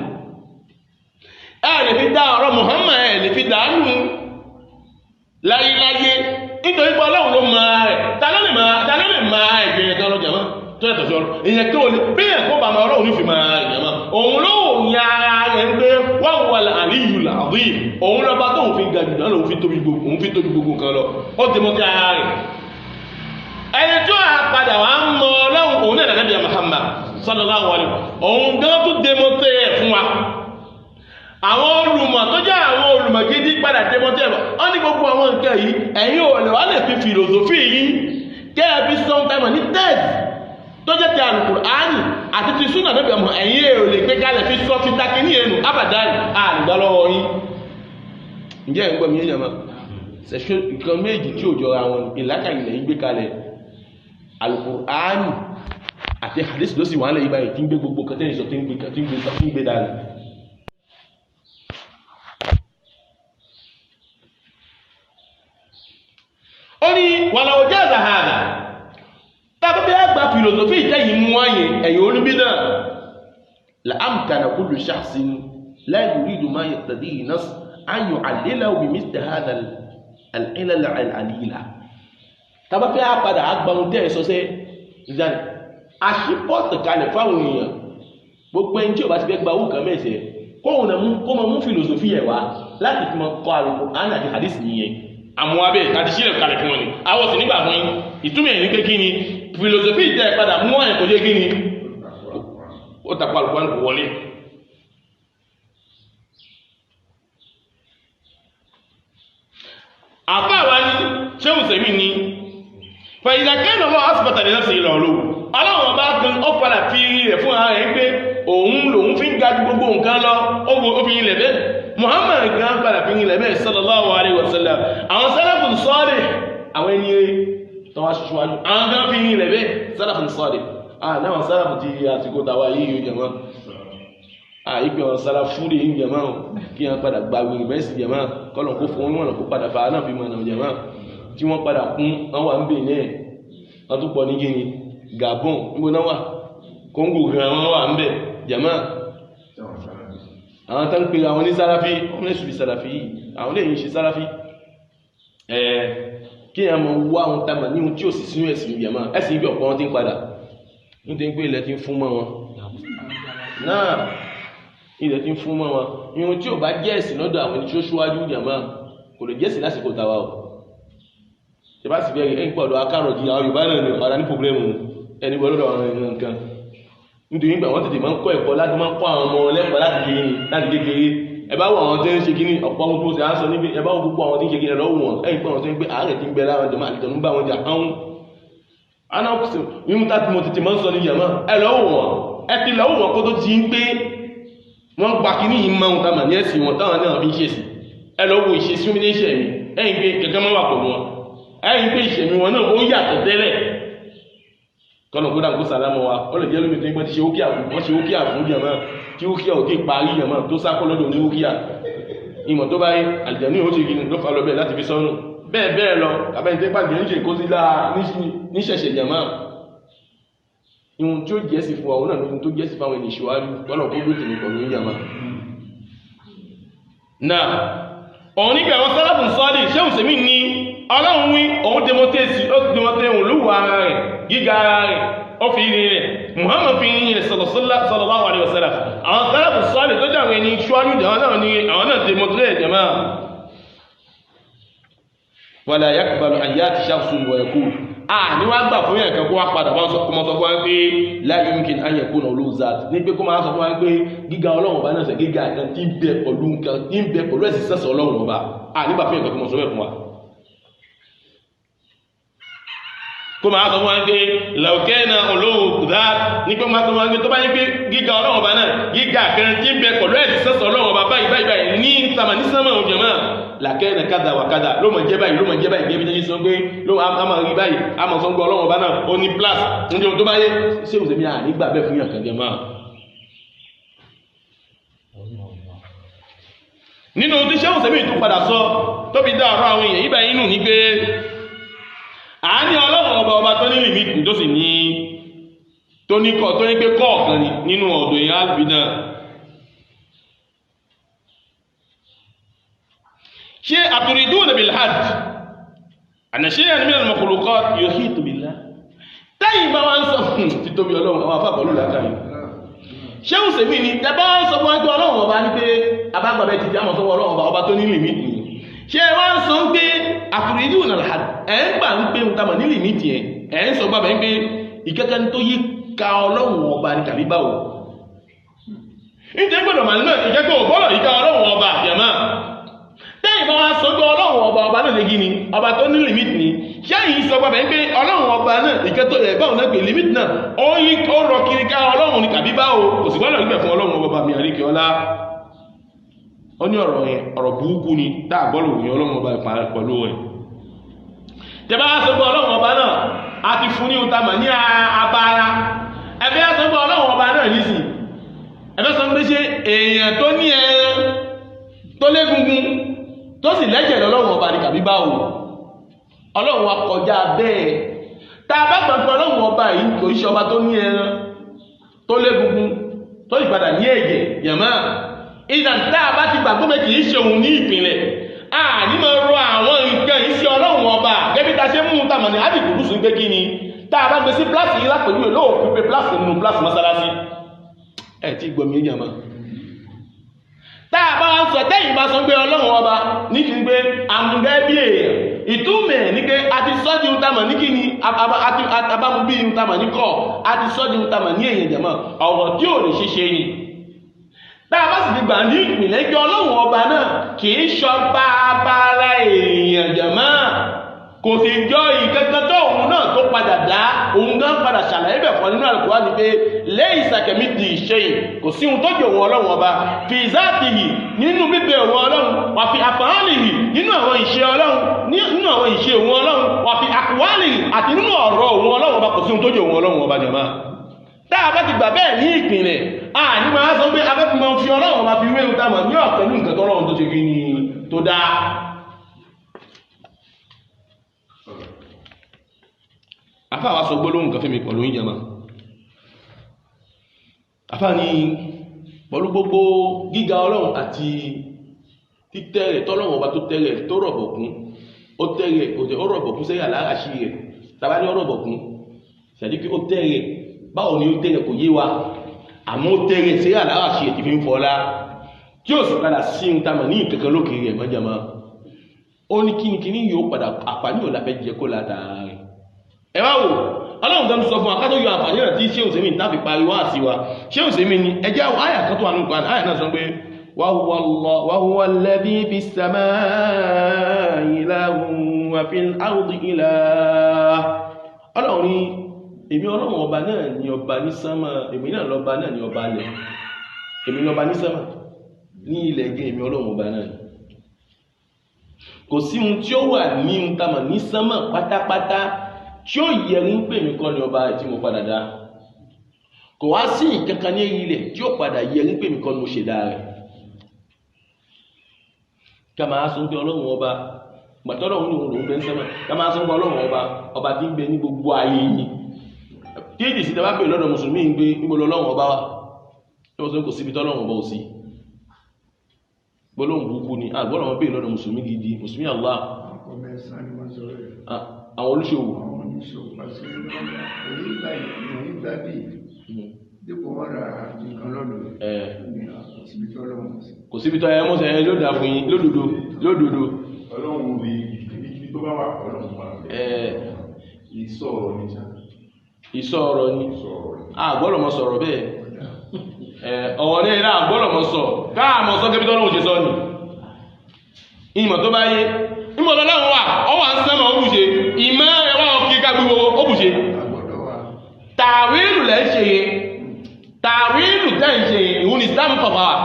ẹ̀ lè fi dá ọ̀rọ̀ Muhammad ẹ̀ lè fi dánù láyéláyé nítorí pé Ọlọ́run ló máa rẹ̀ ta ló lè máa ìgbìyànjú tó lọ́jà mọ́ tó yàtọ̀ sí ọ̀rọ̀ ìyẹn kí o lè bí ẹ̀kọ́ bá máa Ọlọ́run ní fi máa rẹ̀ mọ́ òun ló ní ara rẹ̀ ń gbé wọ́n wà láàríyù làrí òun lọ́ba tó ń fi gàdù náà lòun fi tóbi gbogbo kan lọ ó ti mọ́ sí ara rẹ̀ ẹni tó a padà wà ń mọ Ọlọ́run òun náà nàbí Muhammad sallallahu alaihi òun gan tó démọ́tẹ́ ẹ̀ fún wa àwọn olùmọ̀ tó jẹ́ àwọn olùmọ̀ gidi padà démọ́tẹ́ ẹ̀ wọ́n ní gbogbo àwọn nǹkan yìí ẹ̀yin ò lè wá lè fi fìlòsófì yìí kẹ́ ẹ fi sọ́ńtàmọ̀ ní tẹ́ẹ̀sì tó jẹ́ ti Al-Qur'ani àti ti súnà níbi ọmọ ẹ̀yìn èrò lè gbé kalẹ̀ fi sọ fi dákì ní ẹnu abàdáyì àlùgbà lọ́wọ́ yín ǹjẹ́ ẹ̀gbọ́n mi yẹn máa ṣẹ̀ṣọ́ nǹkan méjì tí ò jọra àwọn ìlàkàyìnlẹ̀ yìí gbé kalẹ̀ Al-Qur'ani àti hadith ló sì wà lẹ́yìn báyìí tí ń gbé gbogbo kan tẹ́yìn sọ tí ń gbé dání. ó ní wàlá òjá àzàhàdà tábàbí àgbà fìlòsòfì ìtẹ́yìn mú wáyé ẹ̀yìn oníbí náà la'amkana kullu shakhsin la yuridu ma yaqtadihi nas an yu'allilahu bi mithli hadha al-ilal al-alila tábàbí àpadà àgbà ohun tẹ́ ẹ̀ sọ sẹ́ ìdáni àṣìpọ̀tì kalẹ̀ fáwọn èèyàn gbogbo ẹni tí ò bá ti fẹ́ gba owó kan mẹ́sẹ̀ kó mọ mú fìlòsòfì ẹ̀ wá láti fi mọ kọ́ Al-Qur'an àti hadith nìyẹn àmú abẹ́ àti sílẹ̀ kalẹ̀ fún wọn ni àwọn sì nígbà fún ìtumọ̀ ẹ̀yìn pé kí ni filosofi ìtẹ́ padà mú àyìn kò jẹ́ kí ni ó tàpá Al-Qur'an kò wọlé àfáàwá ní ṣéhùn sẹ́mì ní fẹ̀yìnàkẹ́ lọ́wọ́ asibata ní lọ́sẹ̀ ìlọ̀lú aláwọ̀ bá gbọ́n ó padà fi rẹ̀ fún ara rẹ̀ pé òun lòun fi ń ga ju gbogbo nǹkan lọ ó fi ilẹ̀ bẹ́ẹ̀ Muhammad gan padà fi ilẹ̀ bẹ́ẹ̀ sallallahu alaihi wasallam àwọn salafun salih àwọn ẹni tọwà ṣíṣíwájú àwọn gan fi ilẹ̀ bẹ́ẹ̀ salafun salih náà sálàfù ti àsìkò tàwa yìí yóò jẹ̀mọ́ ìpè wọn sálàfù rí yìí jẹ̀mọ́ kí wọn padà gba wèrè bẹ́ẹ̀ sì jẹ̀mọ́ kọ́lọ̀ kó fún wọn kó padà fà náà fi mọ̀ náà jẹ̀mọ́ tí wọ́n padà kún wọn wà ń bè ní ẹ̀ wọ́n tún pọ̀ ní gíní Gabon níbo náà wà Congo gan wọn wà ń bẹ̀ jẹ̀mọ́ àwọn tó ń pè àwọn ní sálàfí wọn lè ṣùbí sálàfí yìí àwọn lè yìn ṣe sálàfí kí ẹ mọ̀ wá àwọn tamà ní ohun tí ò sì sínú ẹ̀sìn jẹ̀mọ́ ẹ̀sìn ibi ọ̀pọ̀ wọn ti ń padà nítorí pé ilẹ̀ ti ń fún mọ́ wọn náà ilẹ̀ ti ń fún mọ́ wọn ihun tí ò bá jẹ́ ẹ̀sìn lọ́dọ̀ àwọn ẹni tí ó ṣíwájú ìjàmá kò lè jẹ́ ẹ̀sìn lásìkò tàwa ọ̀ ṣe bá sì bẹ́ẹ̀ ẹ̀ ń pọ̀lọ̀ akárọ̀jì àwọn Yorùbá náà ní ọ̀rá ní pòblẹ́mù ẹni bọ́ lọ́dọ̀ àwọn ènìyàn nǹkan nítorí pé àwọn tètè máa ń kọ́ ẹ̀kọ́ láti máa ń kọ́ àwọn ọmọ lẹ́kọ̀ọ́ láti kékeré ẹ bá wọ àwọn tí ń ṣe kíní ọ̀pọ̀ ohun tó ṣe à ń sọ níbi ẹ bá wọ gbogbo àwọn tí ń ṣe kíní lọ́wọ́ wọn ẹ̀yìn pé àwọn tó ń gbé àárẹ̀ tí ń bẹ láwọn jẹ̀mọ́ àlejò ń bá wọn jà áhùn anáwọ̀sí mímú tàbí mo tètè máa ń sọ ní yàmá ẹ lọ́wọ́ wọn ẹ ti lọ́wọ́ wọn kó tó ti ń pé wọ́n gba kíní yìí máa ń ta mà ní ẹ̀sìn wọn táwọn náà fi ń ṣe sí ẹ lọ́wọ́ ìṣesí omi ní iṣẹ́ mi ẹ̀yìn pé kẹ̀kẹ́ máa wà pẹ̀lú wọn ẹ̀yìn pé ìṣẹ̀mí wọn náà ó yàtọ̀ tẹ́lẹ̀ kọ́nà kó dàgbó sàlámù wa ó lè jẹ́ lómi tó ń pẹ́ ti ṣe ókíà fún yàmá tí ókíà ò tí parí yàmá tó sákọ́ lọ́dọ̀ ní ókíà ìmọ̀ tó bá rí àlìjẹ̀ní ó ti gini ló fa lọ bẹ́ẹ̀ láti fi sọ́nù bẹ́ẹ̀ bẹ́ẹ̀ lọ abẹ́ntẹ́ pàdé ń ṣe kó sí láà níṣẹ̀ṣẹ̀ jàmá ihun tí ó jẹ́ sí fún àwọn náà lókun tó jẹ́ sí fáwọn ènìyàn ṣíwájú lọ́nà kó gbé tèmi pọ̀lú yàmá náà òun nígbà àwọn sálàfù sọ́ọ̀lì ṣéhùn sèmí ní ọlọ́run wí òun demotesi ó demote òun lúwà ara rẹ̀ gíga ara rẹ̀ ó fi rí rẹ̀ Muhammad fi rí rẹ̀ sallallahu alaihi wasallam àwọn sálàfù sọ́ọ̀lì tó jẹ́ àwọn ẹni ṣíwájú àwọn náà demote rẹ̀ jàmá wàlá yaqbalu an yati shakhsun wa yaqul ní wá gbà fún ẹ̀kan kó wá padà wọ́n sọ fún wa pé la yumkin an yakuna lahu zat ní pé kó máa sọ fún wa pé gíga ọlọ́run ọba náà sẹ gíga kan tí ń bẹ pẹ̀lú ẹ̀sìn sẹ́sẹ̀ ọlọ́run ọba nígbà fún ẹ̀kan kó mọ̀ sọ bẹ́ẹ̀ fún wa kó máa sọ fún wa pé law kana lahu zat ní pé máa sọ fún wa pé tó bá yẹ pé gíga ọlọ́run ọba náà gíga kan tí ń bẹ pẹ̀lú ẹ̀sìn sẹ́sẹ̀ ọlọ́run ọba báyìí ní sàmà ní sàmà òjò máa làkẹ́ẹ̀nà kádà wà kádà ló mọ̀ jẹ́ báyìí gẹ́bí jẹ́ sọ pé ló a máa rí báyìí a máa sọ gbọ́ ọlọ́run ọba náà ó ní plus ní ohun tó bá yé ṣé òṣèlú à nígbà bẹ́ẹ̀ fún yàn kan jẹ máa nínú tí ṣéhùn sẹ́mi tó padà sọ tó fi dá ọ̀rọ̀ àwọn èèyàn ibà inú ní pé àání ọlọ́run ọba tó ní lìmítì tó sì ní tó ní pé kọ̀ọ̀kan ni nínú ọ̀dọ̀ èèyàn albina ṣe àtúrídùn bil hadd àna shay'an min al makhluqat yuhitu billah tẹ́yìn bá wá ń sọ títóbi ọlọ́run àwọn afábọ̀lú látàrí ṣéhùn sẹ́mi ni tẹ́bá ń sọ fún ẹgbẹ́ ọlọ́run ọba ní pé abágbàbẹ́ ti jámọ̀ sọ́wọ́ ọlọ́run ọba tó ní lìmítì ṣe wá ń sọ pé àtúrídùn bil hadd ẹ̀ ń gbà ń pé ń tamọ̀ ní lìmítì ẹ̀ ń sọ gbàbẹ́ ń pé ìkẹ́kẹ́ tó yí ka ọlọ́run ọba ní tàbí báwo nítorí gbọ́dọ̀ màá náà ìjẹ́kọ̀ òbọ́lọ̀ yí ka ọlọ́run ọba àbíàmá tẹ́yìn bá wá sọ pé ọlọ́run ọba náà lè gíní ọba tó ní lìmítì ní ṣẹ́yìn sọ gbàbẹ́ ń pé ọlọ́run ọba náà ìkẹ́tọ̀ ẹ̀báwọn náà pé lìmítì náà ó yí ó rọ kiri ká ọlọ́run ní tàbí báwo kò sì gbọ́dọ̀ gbẹ̀ fún ọlọ́run ọba mi àríkẹ́ ọlá ó ní ọ̀rọ̀ yẹn ọ̀rọ̀ burúkú ni dáàgbọ́lù òyìn ọlọ́run ọba pẹ̀lú rẹ̀ tẹ́bá sọ pé ọlọ́run ọba náà a ti fún ní ìtàmà ní abára ẹgbẹ́ sọ pé ọlọ́run ọba náà nísìn ẹgbẹ́ sọ pé ṣe èèyàn tó ní ẹran tó légungun tó sì lẹ́jẹ̀ lọ́lọ́run ọba ní kàbí báwo ọlọ́run wa kọjá bẹ́ẹ̀ tá a bá gbàgbọ́ ọlọ́run ọba yìí kò í ṣe ọba tó ní ẹran tó légungun tó sì padà ní ẹ̀jẹ̀ yàmá ìdàn tá a bá ti gbàgbọ́ pé kì í ṣe òun ní ìpìlẹ̀ àní máa rọ àwọn nǹkan yìí sí ọlọ́run ọba gẹ́bí ta ṣe mú un tàmà ní àdìgbòrú sí pé kí ni tá a bá gbé sí pláàsì yìí lápẹ̀lú ẹ̀ lóòkú pé pláàsì nínú pláàsì mọ́sálásí ẹ̀ tí gbọmí èèyàn mọ́ tá a bá ń sọ tẹ́yìn bá sọ pé ọlọ́run ọba ní kí ni pé àmúgẹ́ bí èèyàn ìtumẹ̀ ní pé a ti sọ́dí ń tàmà ní kí ni abámu bí ń tàmà ní kọ́ a ti sọ́dí ń tàmà ní èèyàn jẹ̀mọ́ ọ̀rọ̀ tí ò lè ṣeṣe ni tá a bá sì ti gbà ní ìpìlẹ̀ jọ ọlọ́run ọba náà kì í ṣọba abára èèyàn jẹ̀mọ́ kò sì jọ ìkẹ́kẹ́ tó òun náà tó padà dá òun gan padà ṣàlàyé bẹ̀ fún nínú àlùkò wá ní pé laysa kamithlihi shay'un kò sí ohun tó jọ òun ọlọ́run ọba fi zatihi nínú bíbẹ òun ọlọ́run wà fi af'alihi nínú àwọn ìṣe ọlọ́run nínú àwọn ìṣe òun ọlọ́run wà fi aqwalihi àti nínú ọ̀rọ̀ òun ọlọ́run ọba kò sí ohun tó jọ òun ọlọ́run ọba jẹ̀mọ́ tá a bá ti gbà bẹ́ẹ̀ ní ìpìlẹ̀ ní máa sọ pé afẹ́fẹ́ fi ọlọ́run ọba fi wéhùn táwọn ní ọ̀pẹ̀lú nǹkan tọ́lọ́run tó ṣe kí ni tó dáa afá wa sọ gbólóhùn kan fẹ́mi pẹ̀lú ìjẹma afá ní pẹ̀lú gbogbo gíga ọlọ́run àti títẹ́rẹ̀ tọ́lọ́run ọba tó tẹ́rẹ̀ tó rọ̀bọ̀kún ó tẹ́rẹ̀ ó rọ̀bọ̀kún sẹ́yà láàṣí rẹ̀ tàbá ní ọ̀rọ̀bọ̀kún ṣàdí pé ó tẹ́rẹ̀ báwo ni ó tẹ́rẹ̀ kò yé wa àmọ́ ó tẹ́rẹ̀ sẹ́yà láàṣí rẹ̀ ti fi ń fọlá tí ó sì padà sí ń tamọ̀ ní ìkẹ̀kẹ́ lókè rẹ̀ mọ́jàmá ó ní kíníkíní yóò padà àpàní ò láfẹ́ jẹ kó látàrí ẹwà wò ọlọ́run tó ń sọ fún akátó yọ àǹfààní náà tí ṣé òsèmí ní tàbí pariwo àti wa ṣé òsèmí ni ẹjẹ́ àyà kan tó wà nínú kan àyà náà sọ pé wa huwa alladhi fis samaa'i ilahun wa fil ardi ilah ọlọ́run ní èmi ọlọ́run ọba náà ni ọba ní sánmà èmi náà lọ́ba náà ni ọba lẹ̀ èmi lọ́ba ní sánmà ní ilẹ̀ gẹ́ èmi ọlọ́run ọba náà kò sí ohun tí ó wà ní ohun tamà ní sánmà pátápátá tí ó yẹrí ń pè mí kọ́ ní ọba tí mo padà dá kò wá sí ìkankan ní ilẹ̀ tí ó padà yẹrí ń pè mí kọ́ ní mo ṣẹ̀dá rẹ̀ ká máa sọ pé ọlọ́run ọba gbàtọ́lọ́run ní òun lòun bẹ́ ń sẹ́mọ̀ ká máa sọ pé ọlọ́run ọba tí ń bẹ ní gbogbo ayé yìí tí èdè sí tẹ́wàá pè lọ́dọ̀ mùsùlùmí ń gbé níbo lọ́lọ́run ọba wa tí wọ́n sọ kò síbi tọ́lọ́run ọba ò sí gbólóhùn burúkú ni àgbọ́dọ̀ wọn pè lọ́dọ̀ mùsùlùmí gidi mùsùlùmí Allah àwọn olùṣòwò kò síbi tọ́ ẹ mọ́sẹ̀ ẹ ló dà fún yín lódòdó ọlọ́run rí ibi tó bá wà ọlọ́run wà ìsọ̀rọ̀ ni àgbọ́dọ̀ mọ́ sọ̀rọ̀ bẹ́ẹ̀ ọ̀wọ̀ ní ẹ̀rá àgbọ́dọ̀ mọ́ sọ káàmọ́ sọ kébí tọ́lọ́run ṣe sọ ni ìmọ̀ tó bá yé ìmọ̀ lọ́lọ́run wà ọwà ń sẹ́mọ̀ ó bùṣe ìmọ̀ ẹwà ọkì ká gbogbo ó bùṣe tàwílù lẹ́ ṣe tàwílù tẹ́ ń ṣe ìhun ní Islam kọ̀ fà wà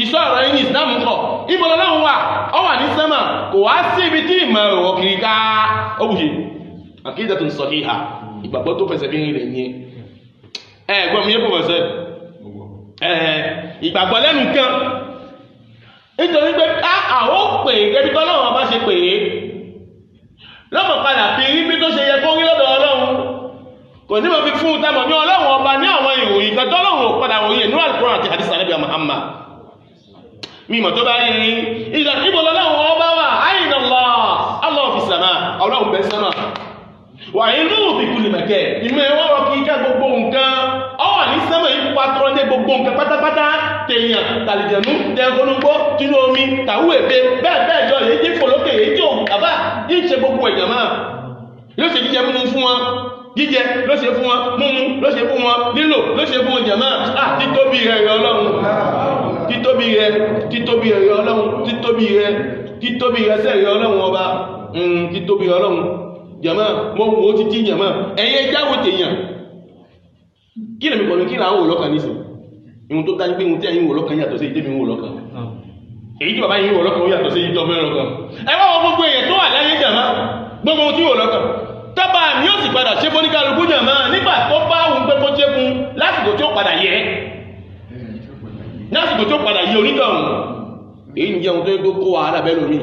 ìṣọ́ ọ̀rọ̀ yìí ní Islam kọ̀ ìmọ̀ lọ́lọ́run wà ọwà ní sẹ́mọ̀ kò wá sí ibi tí ìmọ̀ ọkì ká ó bùṣe aqidatun sahiha ìgbàgbọ́ tó fẹsẹ̀ bí rẹ̀ ní ẹgbọ́n mi yẹ́ pọ̀ fẹsẹ̀ ìgbàgbọ́ lẹ́nu kan nítorí pé àwọn pè é gẹ́bí tọ́lọ́run bá ṣe pè é lọ́mọ padà fi rí bí tó ṣe yẹ kó rí lọ́dọ̀ ọlọ́run kò ní mọ̀ fi fún un tamọ̀ ní ọlọ́run ọba ní àwọn ìròyìn kan tọ́lọ́run ò padà ròyìn inú Al-Qur'an àti hadith Ànábì Muhammad mímọ̀ tó bá rí rí ìgbà ìbò lọ́lọ́run ọba wà ayna Allah fi sàmà ọlọ́run bẹ́ sàmà wà inú òfìkú lè mẹ́kẹ́ ìmọ̀ ẹwọ́rọ̀ kí ká gbogbo nǹkan ọwà ní sẹ́mọ̀ yìí pàtàkì ní gbogbo nǹkan pátápátá tèèyàn tàlìjẹ̀nú tẹ́gbónúgbó tínú omi tàwú èdè bẹ́ẹ̀ jọ èyí tí fòlókè èyí tí òun àbá yìí ṣe gbogbo èèyàn máa yóò ṣe jíjẹ múmú fún wọn jíjẹ ló ṣe fún wọn múmú ló ṣe fún wọn lílò ló ṣe fún wọn jẹ̀mọ́ títóbi rẹ̀ rẹ̀ ọlọ́run títóbi rẹ̀ ọlọ́run títóbi rẹ̀ sẹ́rẹ̀ ọlọ́run ọba títóbi ọlọ́run jẹ̀mọ́ mo wo títí jẹ̀mọ́ ẹ̀yẹ jáwó tèèyàn kí lèmi kọ̀ọ̀lù kí là ń wò lọ́kàn nísìn ìhun tó dájú pé ìhun tí ẹ̀yin wò lọ́kàn yàtọ̀ sí ìdí mi wò lọ́kàn èyí tí bàbá yìí wò lọ́kàn ó yàtọ̀ sí ìtọ́ mẹ́rin lọ́kàn ẹ wá wọn gbogbo èèyàn tó wà láyé jẹ̀mọ́ gbogbo ohun tí wò lọ́kàn tọ́ba ni ó sì padà ṣe fóníkàlùkù jẹ̀mọ́ nígbà tó bá òun pé kó jẹ́ fún lásìkò tí ó padà yẹ onítọ̀hún èyí ń jẹun tó yẹ kó wàhálà bẹ́ẹ̀ lómi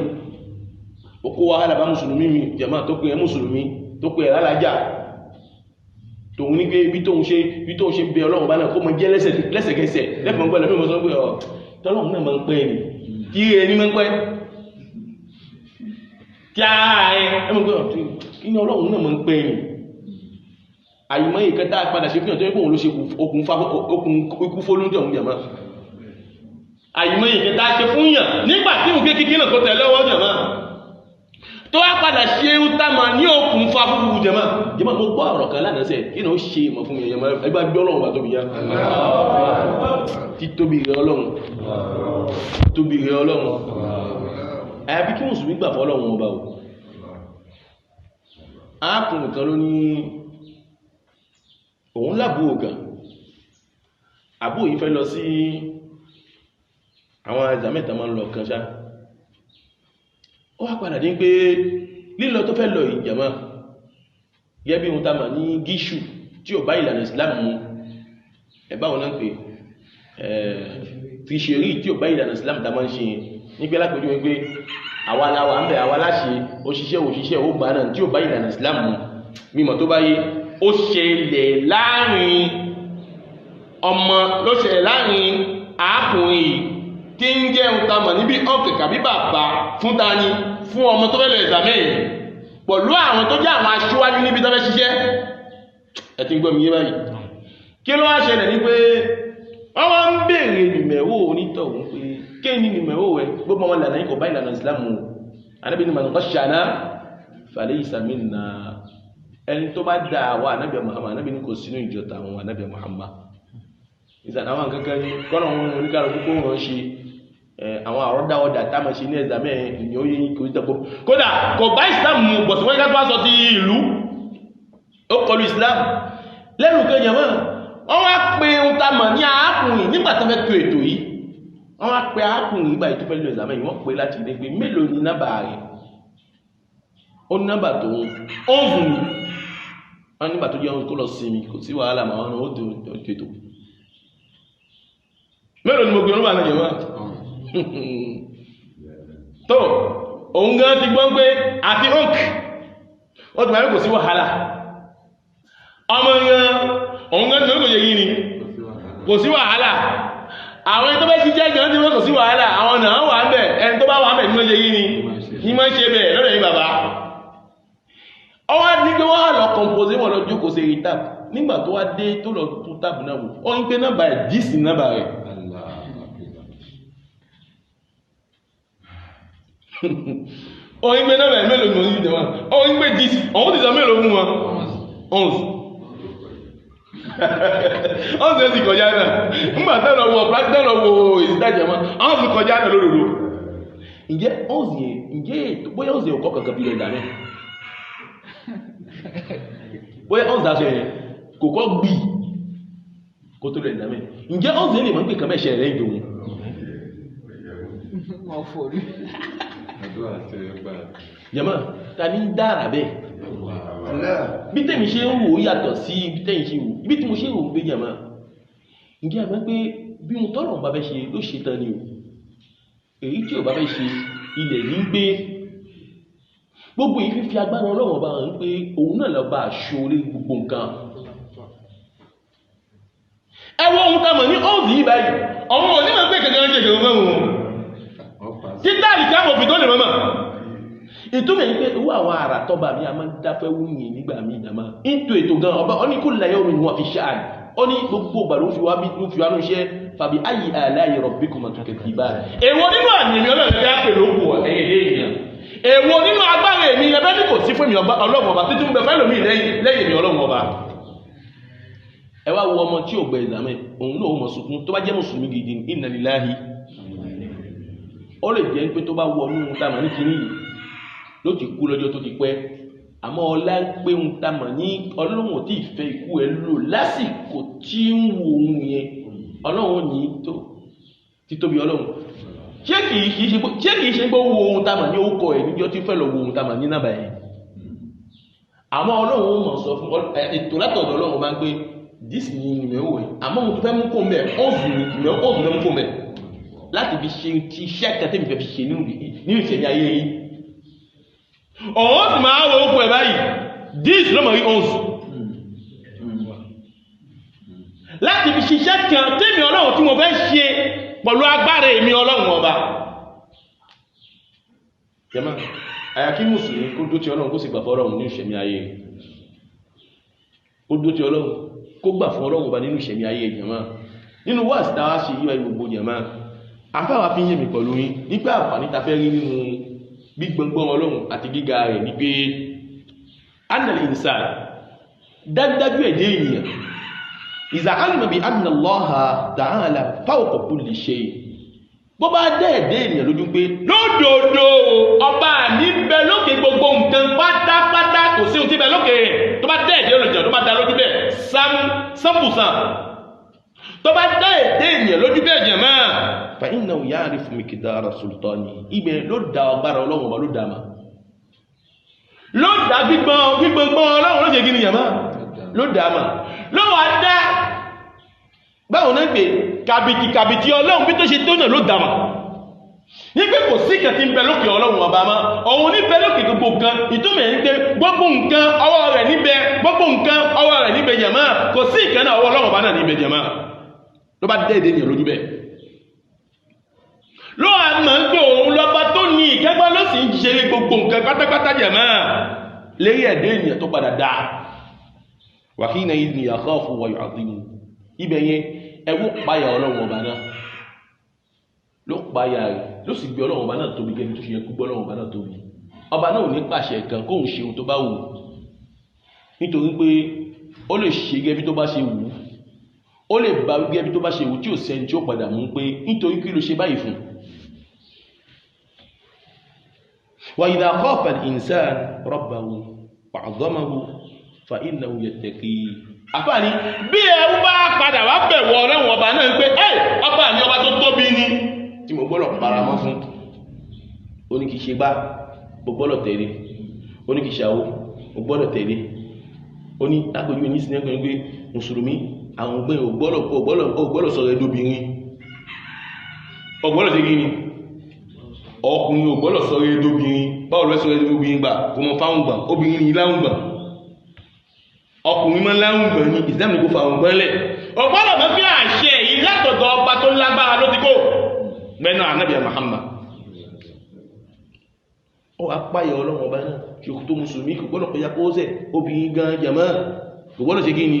ó kó wàhálà bá mùsùlùmí mi jẹ̀mọ́ tó pè é mùsùlùmí tó pè é lálájà tòun ní pé bí tóun ṣe bẹ ọlọ́run bá náà kó mọ jẹ́ lẹ́sẹ̀kẹsẹ̀ lẹ́fọ̀n gbọ́dọ̀ mímọ̀ sọ pé tọ́lọ́run náà máa ń pẹ́ ni kí rẹ̀ ní máa ń pẹ́ kí ara rẹ̀ ẹmọ pé kí ní ọlọ́run náà máa ń pẹ́ ni àyìmọ́ ìkẹta padà ṣe fíyàn tó yẹ́pọ̀ òun ló ṣe okùn ikú fólúndì ọ̀hún jẹ̀mọ́ àyìmọ́ ìkẹta ṣe fún yàn nígbà tí òun kékeré náà kó tẹ̀ lọ́wọ́ jẹ̀mọ́ tó wá padà ṣe ń tàmà ní òkun fa fúrúkú jẹmọ́ mo gbọ́ ọ̀rọ̀ kan lánàá sẹ́ kí ní ó ṣe ìmọ̀ fún mi ẹ̀yẹmọ́ ẹgbà bí ọlọ́run bá tóbi yá títóbi rẹ ọlọ́run àyàbí kí mùsùlùmí gbà fọ́lọ́run ọba o ákùnrin kan ló ní òun lábú ògà àbú yìí fẹ́ lọ sí àwọn ẹ̀dà mẹ́ta máa ń lọ kan ṣá ó wá padà dín pé lílọ tó fẹ́ lọ ìjàmá gẹ́bí ohun tàbí ní gíṣù tí ó bá ìlànà Islam mú ẹ̀bá wọn náà pé fi ṣe rí tí ó bá ìlànà Islam tàbí ń ṣe ní pé lápẹjú wípé àwa aláwà ń bẹ̀ àwa láṣe òṣìṣẹ́ ó bá náà tí ó bá ìlànà Islam mú mímọ̀ tó bá yé ó ṣẹlẹ̀ láàrin ọmọ ló ṣẹlẹ̀ láàrin àákùnrin tí ń jẹ́ ohun tàbí níbi ọ̀kẹ̀kà bí bàbá fún tani fún ọmọ tó fẹ́lẹ̀ ìzàmẹ́yìn pẹ̀lú àwọn tó jẹ́ àwọn aṣíwájú níbi tó fẹ́ ṣiṣẹ́ ẹ̀tí ń gbọ́ mi yé báyìí kí ló wá ṣẹlẹ̀ ní pé wọ́n wá ń bèèrè nìmẹ̀wò onítọ̀hún pé kí ni nìmẹ̀wò ẹ gbogbo ọmọ ìlànà yìí kò bá ìlànà ìsìlámù Ànábì ní man ghashana falaysa minna ẹni tó bá dá àwọn Ànábì Muhammad Ànábì ní kò sínú ìjọ tàwọn Ànábì Muhammad ìsàn àwọn kankan ní kọ́nà wọn oníkàrọ̀ púpọ̀ wọn ṣe àwọn àrọ́dáwọ́dà táàmà ṣe ní ẹ̀zàmẹ́ ìyàn oyé kò ní tẹ́gbọ́ kódà kò bá Islam mú bọ̀tí wọ́n ká tó wá sọ ti ìlú ó kọlu Islam lẹ́nu kẹjọ mọ́ wọ́n wá pé ohun táàmà ní àákùnrin nígbà tó fẹ́ tó ètò yìí wọ́n wá pé àákùnrin ìgbà ètò fẹ́ lọ ẹ̀zàmẹ́ yìí wọ́n pé láti ilé pé mélòó ni nọ́mbà rẹ̀ ó ní nọ́mbà tó ń ọ̀hún ni wọ́n nígbà tó jẹ́ ohun kó lọ sinmi kò sí wàhálà mà wọn ó tó ètò mélòó ni mo gbé ọlọ́wà náà yẹ̀ wá tó òun gan ti gbọ́n pé àti òǹk ó ti bàrí kò sí wàhálà ọmọ gan òun gan ti mọ́ kò yẹ yìí ni kò sí wàhálà àwọn ẹni tó bẹ́ sí jẹ́ gan ti mọ́ kò sí wàhálà àwọn náà wà ń bẹ̀ ẹni tó bá wà ń bẹ̀ ní mọ́ yẹ yìí ni ní mọ́ ṣe bẹ̀ lọ́dọ̀ yìí bàbá ọwọ́ ní pé wọ́n lọ kọmpósí wọn lọ jókòó sí rí tábù nígbà tó wá dé tó lọ tó tábù náà wò ó ń pé nọ́mbà ẹ̀ díìsì nọ́mbà rẹ̀ oyin gbé náà bẹ̀rẹ̀ mélòó ní oyin ìdẹ̀wọ̀n oyin gbé dìí ọ̀hún ti sọ mélòó fún wọn ọ̀hún sì kọjá náà nígbà tẹ́lọ wọ tẹ́lọ wo ìsìdájẹ̀ wọn ọ̀hún sì kọjá náà lóòrò ǹjẹ́ bóyá ọ̀hún sì ọkọ̀ kankan bí ẹ̀dà náà bóyá ọ̀hún sì aṣọ yẹn kò kọ́ gbì kó tó lẹ̀ ẹ̀dà mẹ́ ǹjẹ́ ọ̀hún sì lè mọ́ pé kàmẹ́ṣẹ̀ rẹ̀ ìdòwò jẹ́mọ́ ta ní dára bẹ́ẹ̀ bí tẹ́mi ṣe ń wò ó yàtọ̀ sí bí tẹ́yìn ṣe wò bí tí mo ṣe wò ó gbé jẹ́mọ́ ǹjẹ́ àmọ́ pé bí mo tọ́lọ̀ bá fẹ́ ṣe ló ṣe tán ni o èyí tí ò bá fẹ́ ṣe ilẹ̀ ní gbé gbogbo yìí fífi agbára ọlọ́wọ́ bá ń pé òun náà lọ bá aṣọ orí gbogbo nǹkan ẹwọ́ ohun tá mọ̀ ní ọ́ọ̀dì yìí báyìí ọmọ onímọ̀ pé kẹ̀kẹ́ jẹ́ ìgbẹ̀rún fún wọn títà ìkà mọ̀ fi tó lè mọ́mọ̀ ìtumọ̀ yìí pé owó àwọn àrà tọ́ba mi a máa ń dáfẹ́ wúyìn nígbà míì náà máa ń tó ètò gan ọba ọ ní kó láyé omi wọn fi ṣáà ó ní gbogbo ìgbà ló fi wá ní iṣẹ́ fàbí ayé àláyé rọ̀bí kò mọ̀ tó kẹ̀kẹ́ ìbá èwo nínú àmì ọlọ́run fẹ́ pè lóko ẹ̀yẹ èèyàn èwo nínú agbára èmi ẹbẹ́ ní kò sí fún mi ọlọ́run ọba títí ń bẹ fẹ́ lómi lẹ́yìn mi ọlọ́run ọba ẹ wá wo ọmọ tí ò gbẹ ìdámẹ́ òun náà ó mọ̀ sunkún tó bá jẹ́ mùsùlùmí gidi inna lillahi ó lè jẹ́ pé tó bá wọ inú tamà ní kiri ló ti kú lọ́jọ́ tó ti pẹ́ àmọ́ ọlá ń pé ń tamà ní ọlọ́run ò tí ì fẹ́ ikú ẹ lò lásìkò tí ń wo ohun yẹn ọlọ́run ní tó títóbi ọlọ́run ṣé kìí ṣe pé ó wo ohun tamà ní orúkọ ẹ̀ níjọ́ tí fẹ́ lọ wo ohun tamà ní nàbà ẹ̀ àmọ́ ọlọ́run ó mọ̀ sọ fún ètò látọ̀dọ̀ ọlọ́run bá ń pé this ni ìmẹ̀wò ẹ̀ àmọ́ mo fẹ́ mú kó mẹ́ ọ̀zù fẹ́ mú kó mẹ́ láti fi ṣe ti iṣẹ́ kẹtẹ́ mi fẹ́ fi ṣe nínú ìṣẹ̀lẹ̀ ayé yìí ọ̀hún sì máa wọ okùn ẹ̀ báyìí this ló mọ̀ rí ọ̀zù láti fi ṣiṣẹ́ kan tẹ́mi ọlọ́run tí mo fẹ́ ṣe pẹ̀lú agbára èmi ọlọ́run ọba jẹ́mọ́ àyàkí mùsùlùmí kó dó ti ọlọ́run kó sì gbà fọ́lọ́run nínú ìṣẹ̀lẹ̀ ayé kó dó ti ọlọ́run kó gbà fún ọlọ́run ọba nínú ìṣẹ̀lẹ̀ ayé jẹ́mọ́ nínú wáàsí táwa ṣe yíwa gbogbo jẹ́mọ́ àfáwà fi ń yé mi pẹ̀lú yín nígbà àǹfààní ta fẹ́ rí nínú gbígbọ́ngbọ́n ọlọ́run àti gíga rẹ̀ ní pé annal insan dájúdájú ẹ̀dẹ́ ènìyàn iza alima bi anna Allaha ta'ala fawqa kulli shay bó bá dẹ́ ẹ̀dẹ́ ènìyàn lójú pé lódòdó ọba níbẹ̀ lókè gbogbo nǹkan pátápátá kò sí ohun tí bẹ̀ lókè rẹ̀ tó bá dẹ́ ẹ̀dẹ́ olùjọ́ tó bá dá lójú bẹ̀ sámpùsàn tó bá dá ẹ̀dẹ́ ènìyàn lójú bẹ̀ jẹ̀ máa fa innahu ya'rifu miqdara sultani ibẹ̀ ló dá agbára ọlọ́run ọba ló dá ma ló dá gbígbọ́n ọlọ́run ló ṣe gíní yàmá ló dá ma ló wà dá báwọn náà pé kàbìtì ọlọ́run bí tó ṣe tó náà ló dá ma ní pé kò sí kẹtí ń bẹ lókè ọlọ́run ọba ma òun ní bẹ lókè gbogbo nǹkan ìtumọ̀ ní pé gbogbo nǹkan ọwọ́ rẹ̀ níbẹ̀ gbogbo nǹkan ọwọ́ rẹ̀ níbẹ̀ jàmá kò sí ìkan náà ọwọ́ ọlọ́run ọba náà níbẹ̀ jàmá ló bá dẹ́ ìdẹ́nìyàn lójú bẹ́ẹ̀ ló àmà ń pè òun lọ́ba tó ní ìkẹ́gbọ́n ló sì ń ṣe gbogbo nǹkan pátápátá jàmá lérí ẹ̀dẹ́ ènìyàn tó padà dáa wa hina idhin yakhafu wa yu'adhimu ibẹ̀ yẹn ẹwọ́ páyà ọlọ́run ọba náà ló páyà rẹ̀ ló sì gbé ọlọ́run ọba náà tóbi gẹ́ni tó ṣe yẹ kú gbọ́ ọlọ́run ọba náà tóbi ọba náà ò ní pàṣẹ kan kóhun ṣe ohun tó bá wù nítorí pé ó lè ṣe gẹ́bí tó bá ṣe wù ó lè bá gẹ́bí tó bá ṣe wù tí ò sẹ́ni tí ó padà mú pé nítorí kí ló ṣe báyìí fún wa idha khafa al-insan rabbahu wa'azamahu fa innahu yattaqi àfáàní bí ẹ̀rù bá padà wá bẹ̀wọ̀ ọlọ́run ọba náà ń pé ọba ní ọba tó tóbi ní tí mo gbọ́dọ̀ paramọ́ fún ó ní kìí ṣe gbá mo gbọ́dọ̀ tẹ̀lé ó ní kìí ṣàwó mo gbọ́dọ̀ tẹ̀lé ó ní lágbèjú ní sinẹ́ kan pé mùsùlùmí àwọn ògbẹ́ ògbọ́dọ̀ sọ̀rọ̀ ẹ̀dọ́bìnrin ọgbọ́dọ̀ tẹ́gí ni ọkùnrin ògbọ́dọ̀ sọ̀rọ̀ ẹ̀dọ́bìnrin báwo lọ́ sọ̀rọ̀ ẹ̀dọ́bìnrin gbà kò mọ fáwọn gbà obìnrin ní láwọn gbà ọkùnrin máa láwọn gbà ní ìsìlámù kò fáwọn gbà lẹ̀ ọgbọ́dọ̀ mọ́ bí àṣẹ yìí látọ̀dọ̀ ọba tó lágbára ló ti kó mẹ́nà ànábìyà Muhammad ó apáyà ọlọ́run ọba náà kí o tó mùsùlùmí kò gbọ́dọ̀ kọjá kó zẹ̀ obìnrin gan jàmá kò gbọ́dọ̀ ṣe kí ni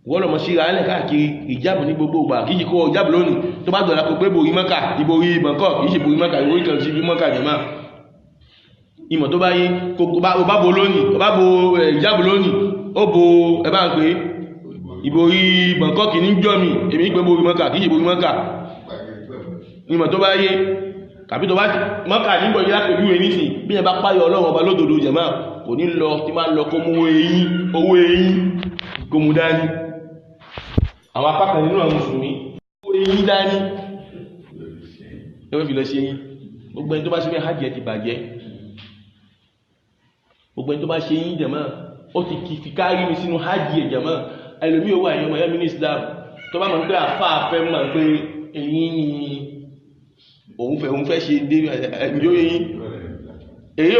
gbọ́dọ̀ mọ̀ síra ẹlẹ́ káàkiri ìjábù ní gbogbo ìgbà kí kò ìjábù lónìí tó bá dọ̀lá kò pé borí mọ́kà ìborí ìbọ̀nkọ́ kìí ṣe borí mọ́kà ìborí kan sí bí mọ́kà jàmá ìmọ̀ tó bá yé ó bá bo lónìí ó bá bo ìjábù lónìí ó bo ẹbá ń pé ìborí ìbọ̀nkọ́ kì ní jọ́mi èmi pé borí mọ́kà kìí ṣe borí mọ́kà ìmọ̀ tó bá yé kàbí tó bá mọ́kà nígbọ̀ yí lápẹ̀lú ẹni sí bí ẹ bá páyọ ọlọ́run ọba lódòdó jẹ̀má kò ní lọ tí máa lọ kó mú owó eyín kó mú dání àwọn apákan nínú àwọn mùsùlùmí owó eyín dání ẹwẹ́ fi lọ sí eyín gbogbo ẹni tó bá ṣe fẹ́ hajj ti bàjẹ́ gbogbo ẹni tó bá ṣe eyín jẹ̀má ó ti fi kárí mi sínú hajj jẹ̀má ẹlòmí owó àyàn ọmọ ẹ̀mí ní Islam tó bá mọ̀ pé àfáà fẹ́ mọ̀ pé eyín ni òun fẹ́ ṣe dé ìjọ yìí èyí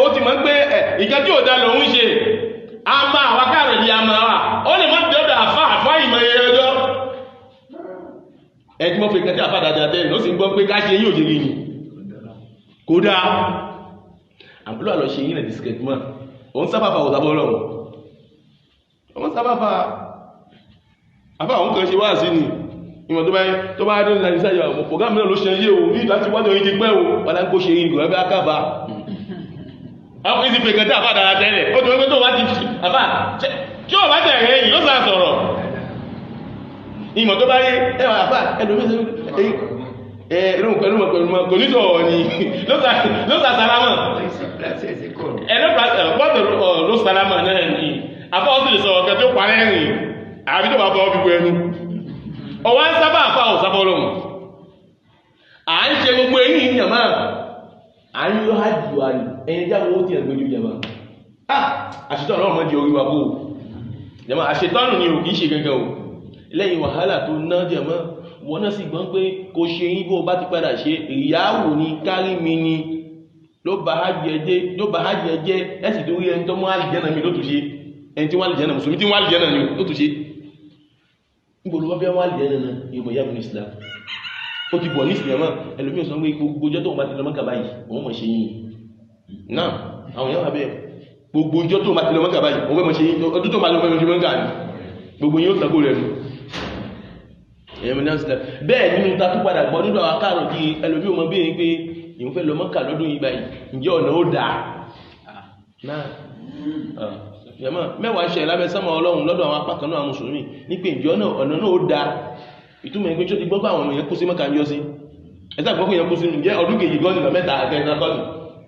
o ti mọ̀ pé ìkẹ́ tí ò dá lòun ṣe a máa wá káàrẹ̀ ní a máa wà ó lè mọ́ dọ́dọ̀ àfá ìmọ̀ ẹyọjọ́ ẹjí mọ́ pé kẹtí àfá dáadáa tẹ́lẹ̀ ló sì ń gbọ́ pé ká ṣe yíò jẹ́ gini kódà àbúrò àlọ́ ṣe yí nà discretement òun sábàfà ò sábọ́ lọ́wọ́ òun sábàfà àfá òun kan ṣe wá sí ni ìmọ̀ tó bá dún láti sáyà ọmọ pọ̀gámì náà ló ṣe yé o ní láti wájú oyin ti pẹ́ o wọ́n láń kó ṣe yí ìgbọ̀n ẹgbẹ́ akába àwọn ìsìnkú ìkẹta àfá dára tẹ́lẹ̀ ó tó wípé tó wá ti àfá tí ó bá tẹ̀ rẹ̀ yìí ó sá sọ̀rọ̀ ìmọ̀ tó bá yé ẹwà àfá ẹlòmí pẹ̀lú kò ní sọ̀rọ̀ ni ló sá sálámọ̀ ẹlọ́pàá ló sálámọ̀ náà ni àfá ó sì lè sọ̀rọ̀ kẹ tó parẹ́ rìn àbí tó bá bọ́ fífò ẹnu ọwá ń sábà àfá ò sábọ́ lọ́mù à ń ṣe gbogbo èyí ìyàmá à ń yọ hajj wa ní ẹni jáwọ́ ó ti ẹ̀gbẹ́jú jẹma àṣetọ́ ọ̀rọ̀ mọ́ di orí wa bó jẹma àṣetọ́nù ni ò kìí ṣe gẹ́gẹ́ o lẹ́yìn wàhálà tó ná jẹma wọ́n náà sì gbọ́n pé kò ṣe yí bó bá ti padà ṣe ìyáwó ní kárí mi ni ló bá hajj ẹjẹ́ ẹ̀sì tó rí ẹni tó mọ́ àlìjẹ́nà mi ló tún ṣe ẹni tí wọ́n àlìjẹ́nà mùsùlùmí tí wọ́n àlìjẹ́nà mi ló tún ṣe nígbòlú wọ́n fẹ́ wọ́n àlìjẹ́nà náà ìmọ̀ yàbùn Islam ó ti bọ̀ ní ìsìnyàmá ẹlòmí ò sọ pé gbogbo ọjọ́ tó ń bá ti lọ Mọ́kà báyìí òun mọ̀ ṣe yìí náà àwọn èèyàn àbẹ́ gbogbo ọjọ́ tó ń bá ti lọ Mọ́kà báyìí òun mọ̀ ṣe yìí ọdún tó ń bá lọ Mọ́kà ní gbogbo yóò tàbó rẹ̀ nù bẹ́ẹ̀ nínú ta tó padà gbọ́ nínú àwọn akáàrọ̀ kí ẹlòmí ò mọ̀ bí i pé ìhun fẹ́ lọ Mọ́kà lọ́dún yìí báyìí ǹjẹ́ ọ̀nà ó dáa náà mẹ́wàá ṣe lábẹ́ sánmà Ọlọ́run lọ́dọ̀ àwọn apá kan náà mùsùlùmí ní pé ǹjẹ́ ọ̀nà náà ó dáa ìtumọ̀ ẹgbẹ́ tí ó ti gbọ́gbà àwọn èèyàn kú sí Mọ́kà ń yọ sí ẹ̀sà gbọ́gbà èèyàn kú sí jẹ́ ọdún kejì gọ́ọ̀nà mẹ́ta àkẹta kọ́nù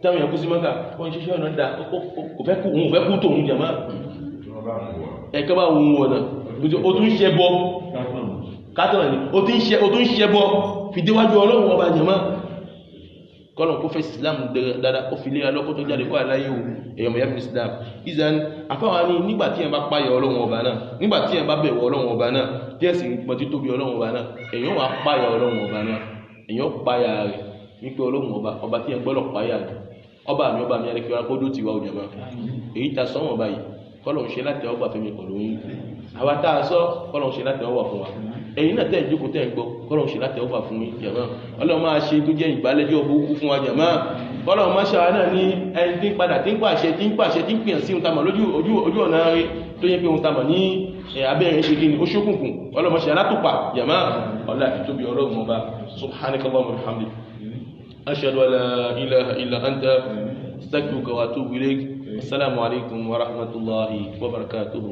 táwọn èèyàn kú sí Mọ́kà wọ́n ṣiṣẹ́ ọ̀nà dá òun fẹ́ kú tòun jàmá ẹ̀kọ́ bá wọn ọ̀nà ó tún ṣe bọ́ kátọ̀nà ni ó tún ṣe bọ́ fi déwájú Ọlọ́run ọba jàmá kọ́lọ̀ kó fẹ́ Islam dáadáa ó fi lé alọ́kọ́ tó jáde kọ́ aláyé o èèyàn mọ̀ yàfin Islam ìzàn afáwa ní nígbà tí ẹ bá páyà Ọlọ́run ọba náà nígbà tí ẹ bá bẹ̀rù Ọlọ́run ọba náà tí ẹ sì mọ̀ tí tóbi Ọlọ́run ọba náà èèyàn wà páyà Ọlọ́run ọba náà èèyàn páyà rẹ̀ wípé Ọlọ́run ọba tí ẹ gbọ́dọ̀ páyà rẹ̀ ọba mi arẹ́kẹ́ wọn kó dó tiwa òjàmá èyí ta sọ́wọ́n báyìí kọ́lọ̀ ṣe láti ọgbà fẹ́mi pẹ̀lú yín àwa tá a sọ kọ́lọ̀ ṣe láti ọwà fún wa ẹ̀yin náà tẹ́ ìjókòó tẹ́ ń gbọ́ kọ́lọ̀ ṣe láti ọwà fún yín jàmá Ọlọ́run máa ṣe tó jẹ́ ìbálẹ́jọ́ burúkú fún wa jàmá kọ́lọ̀ máa ṣàwá náà ní ẹni tí ń padà tí ń pàṣẹ tí ń pìyàn sí ohun tamọ̀ ojú ọ̀nà rẹ̀ tó yẹ pé ohun tamọ̀ ní abẹ́rin ṣe kí ni ó ṣókùnkùn Ọlọ́run máa ṣe alátùpà jàmá ọlá ìtóbi Ọlọ́run ọba subhanakallahumma wa bihamdik ashhadu an la ilaha illa anta astaghfiruka wa atubu ilayk assalamu alaikum wa rahmatullahi wa barakatuh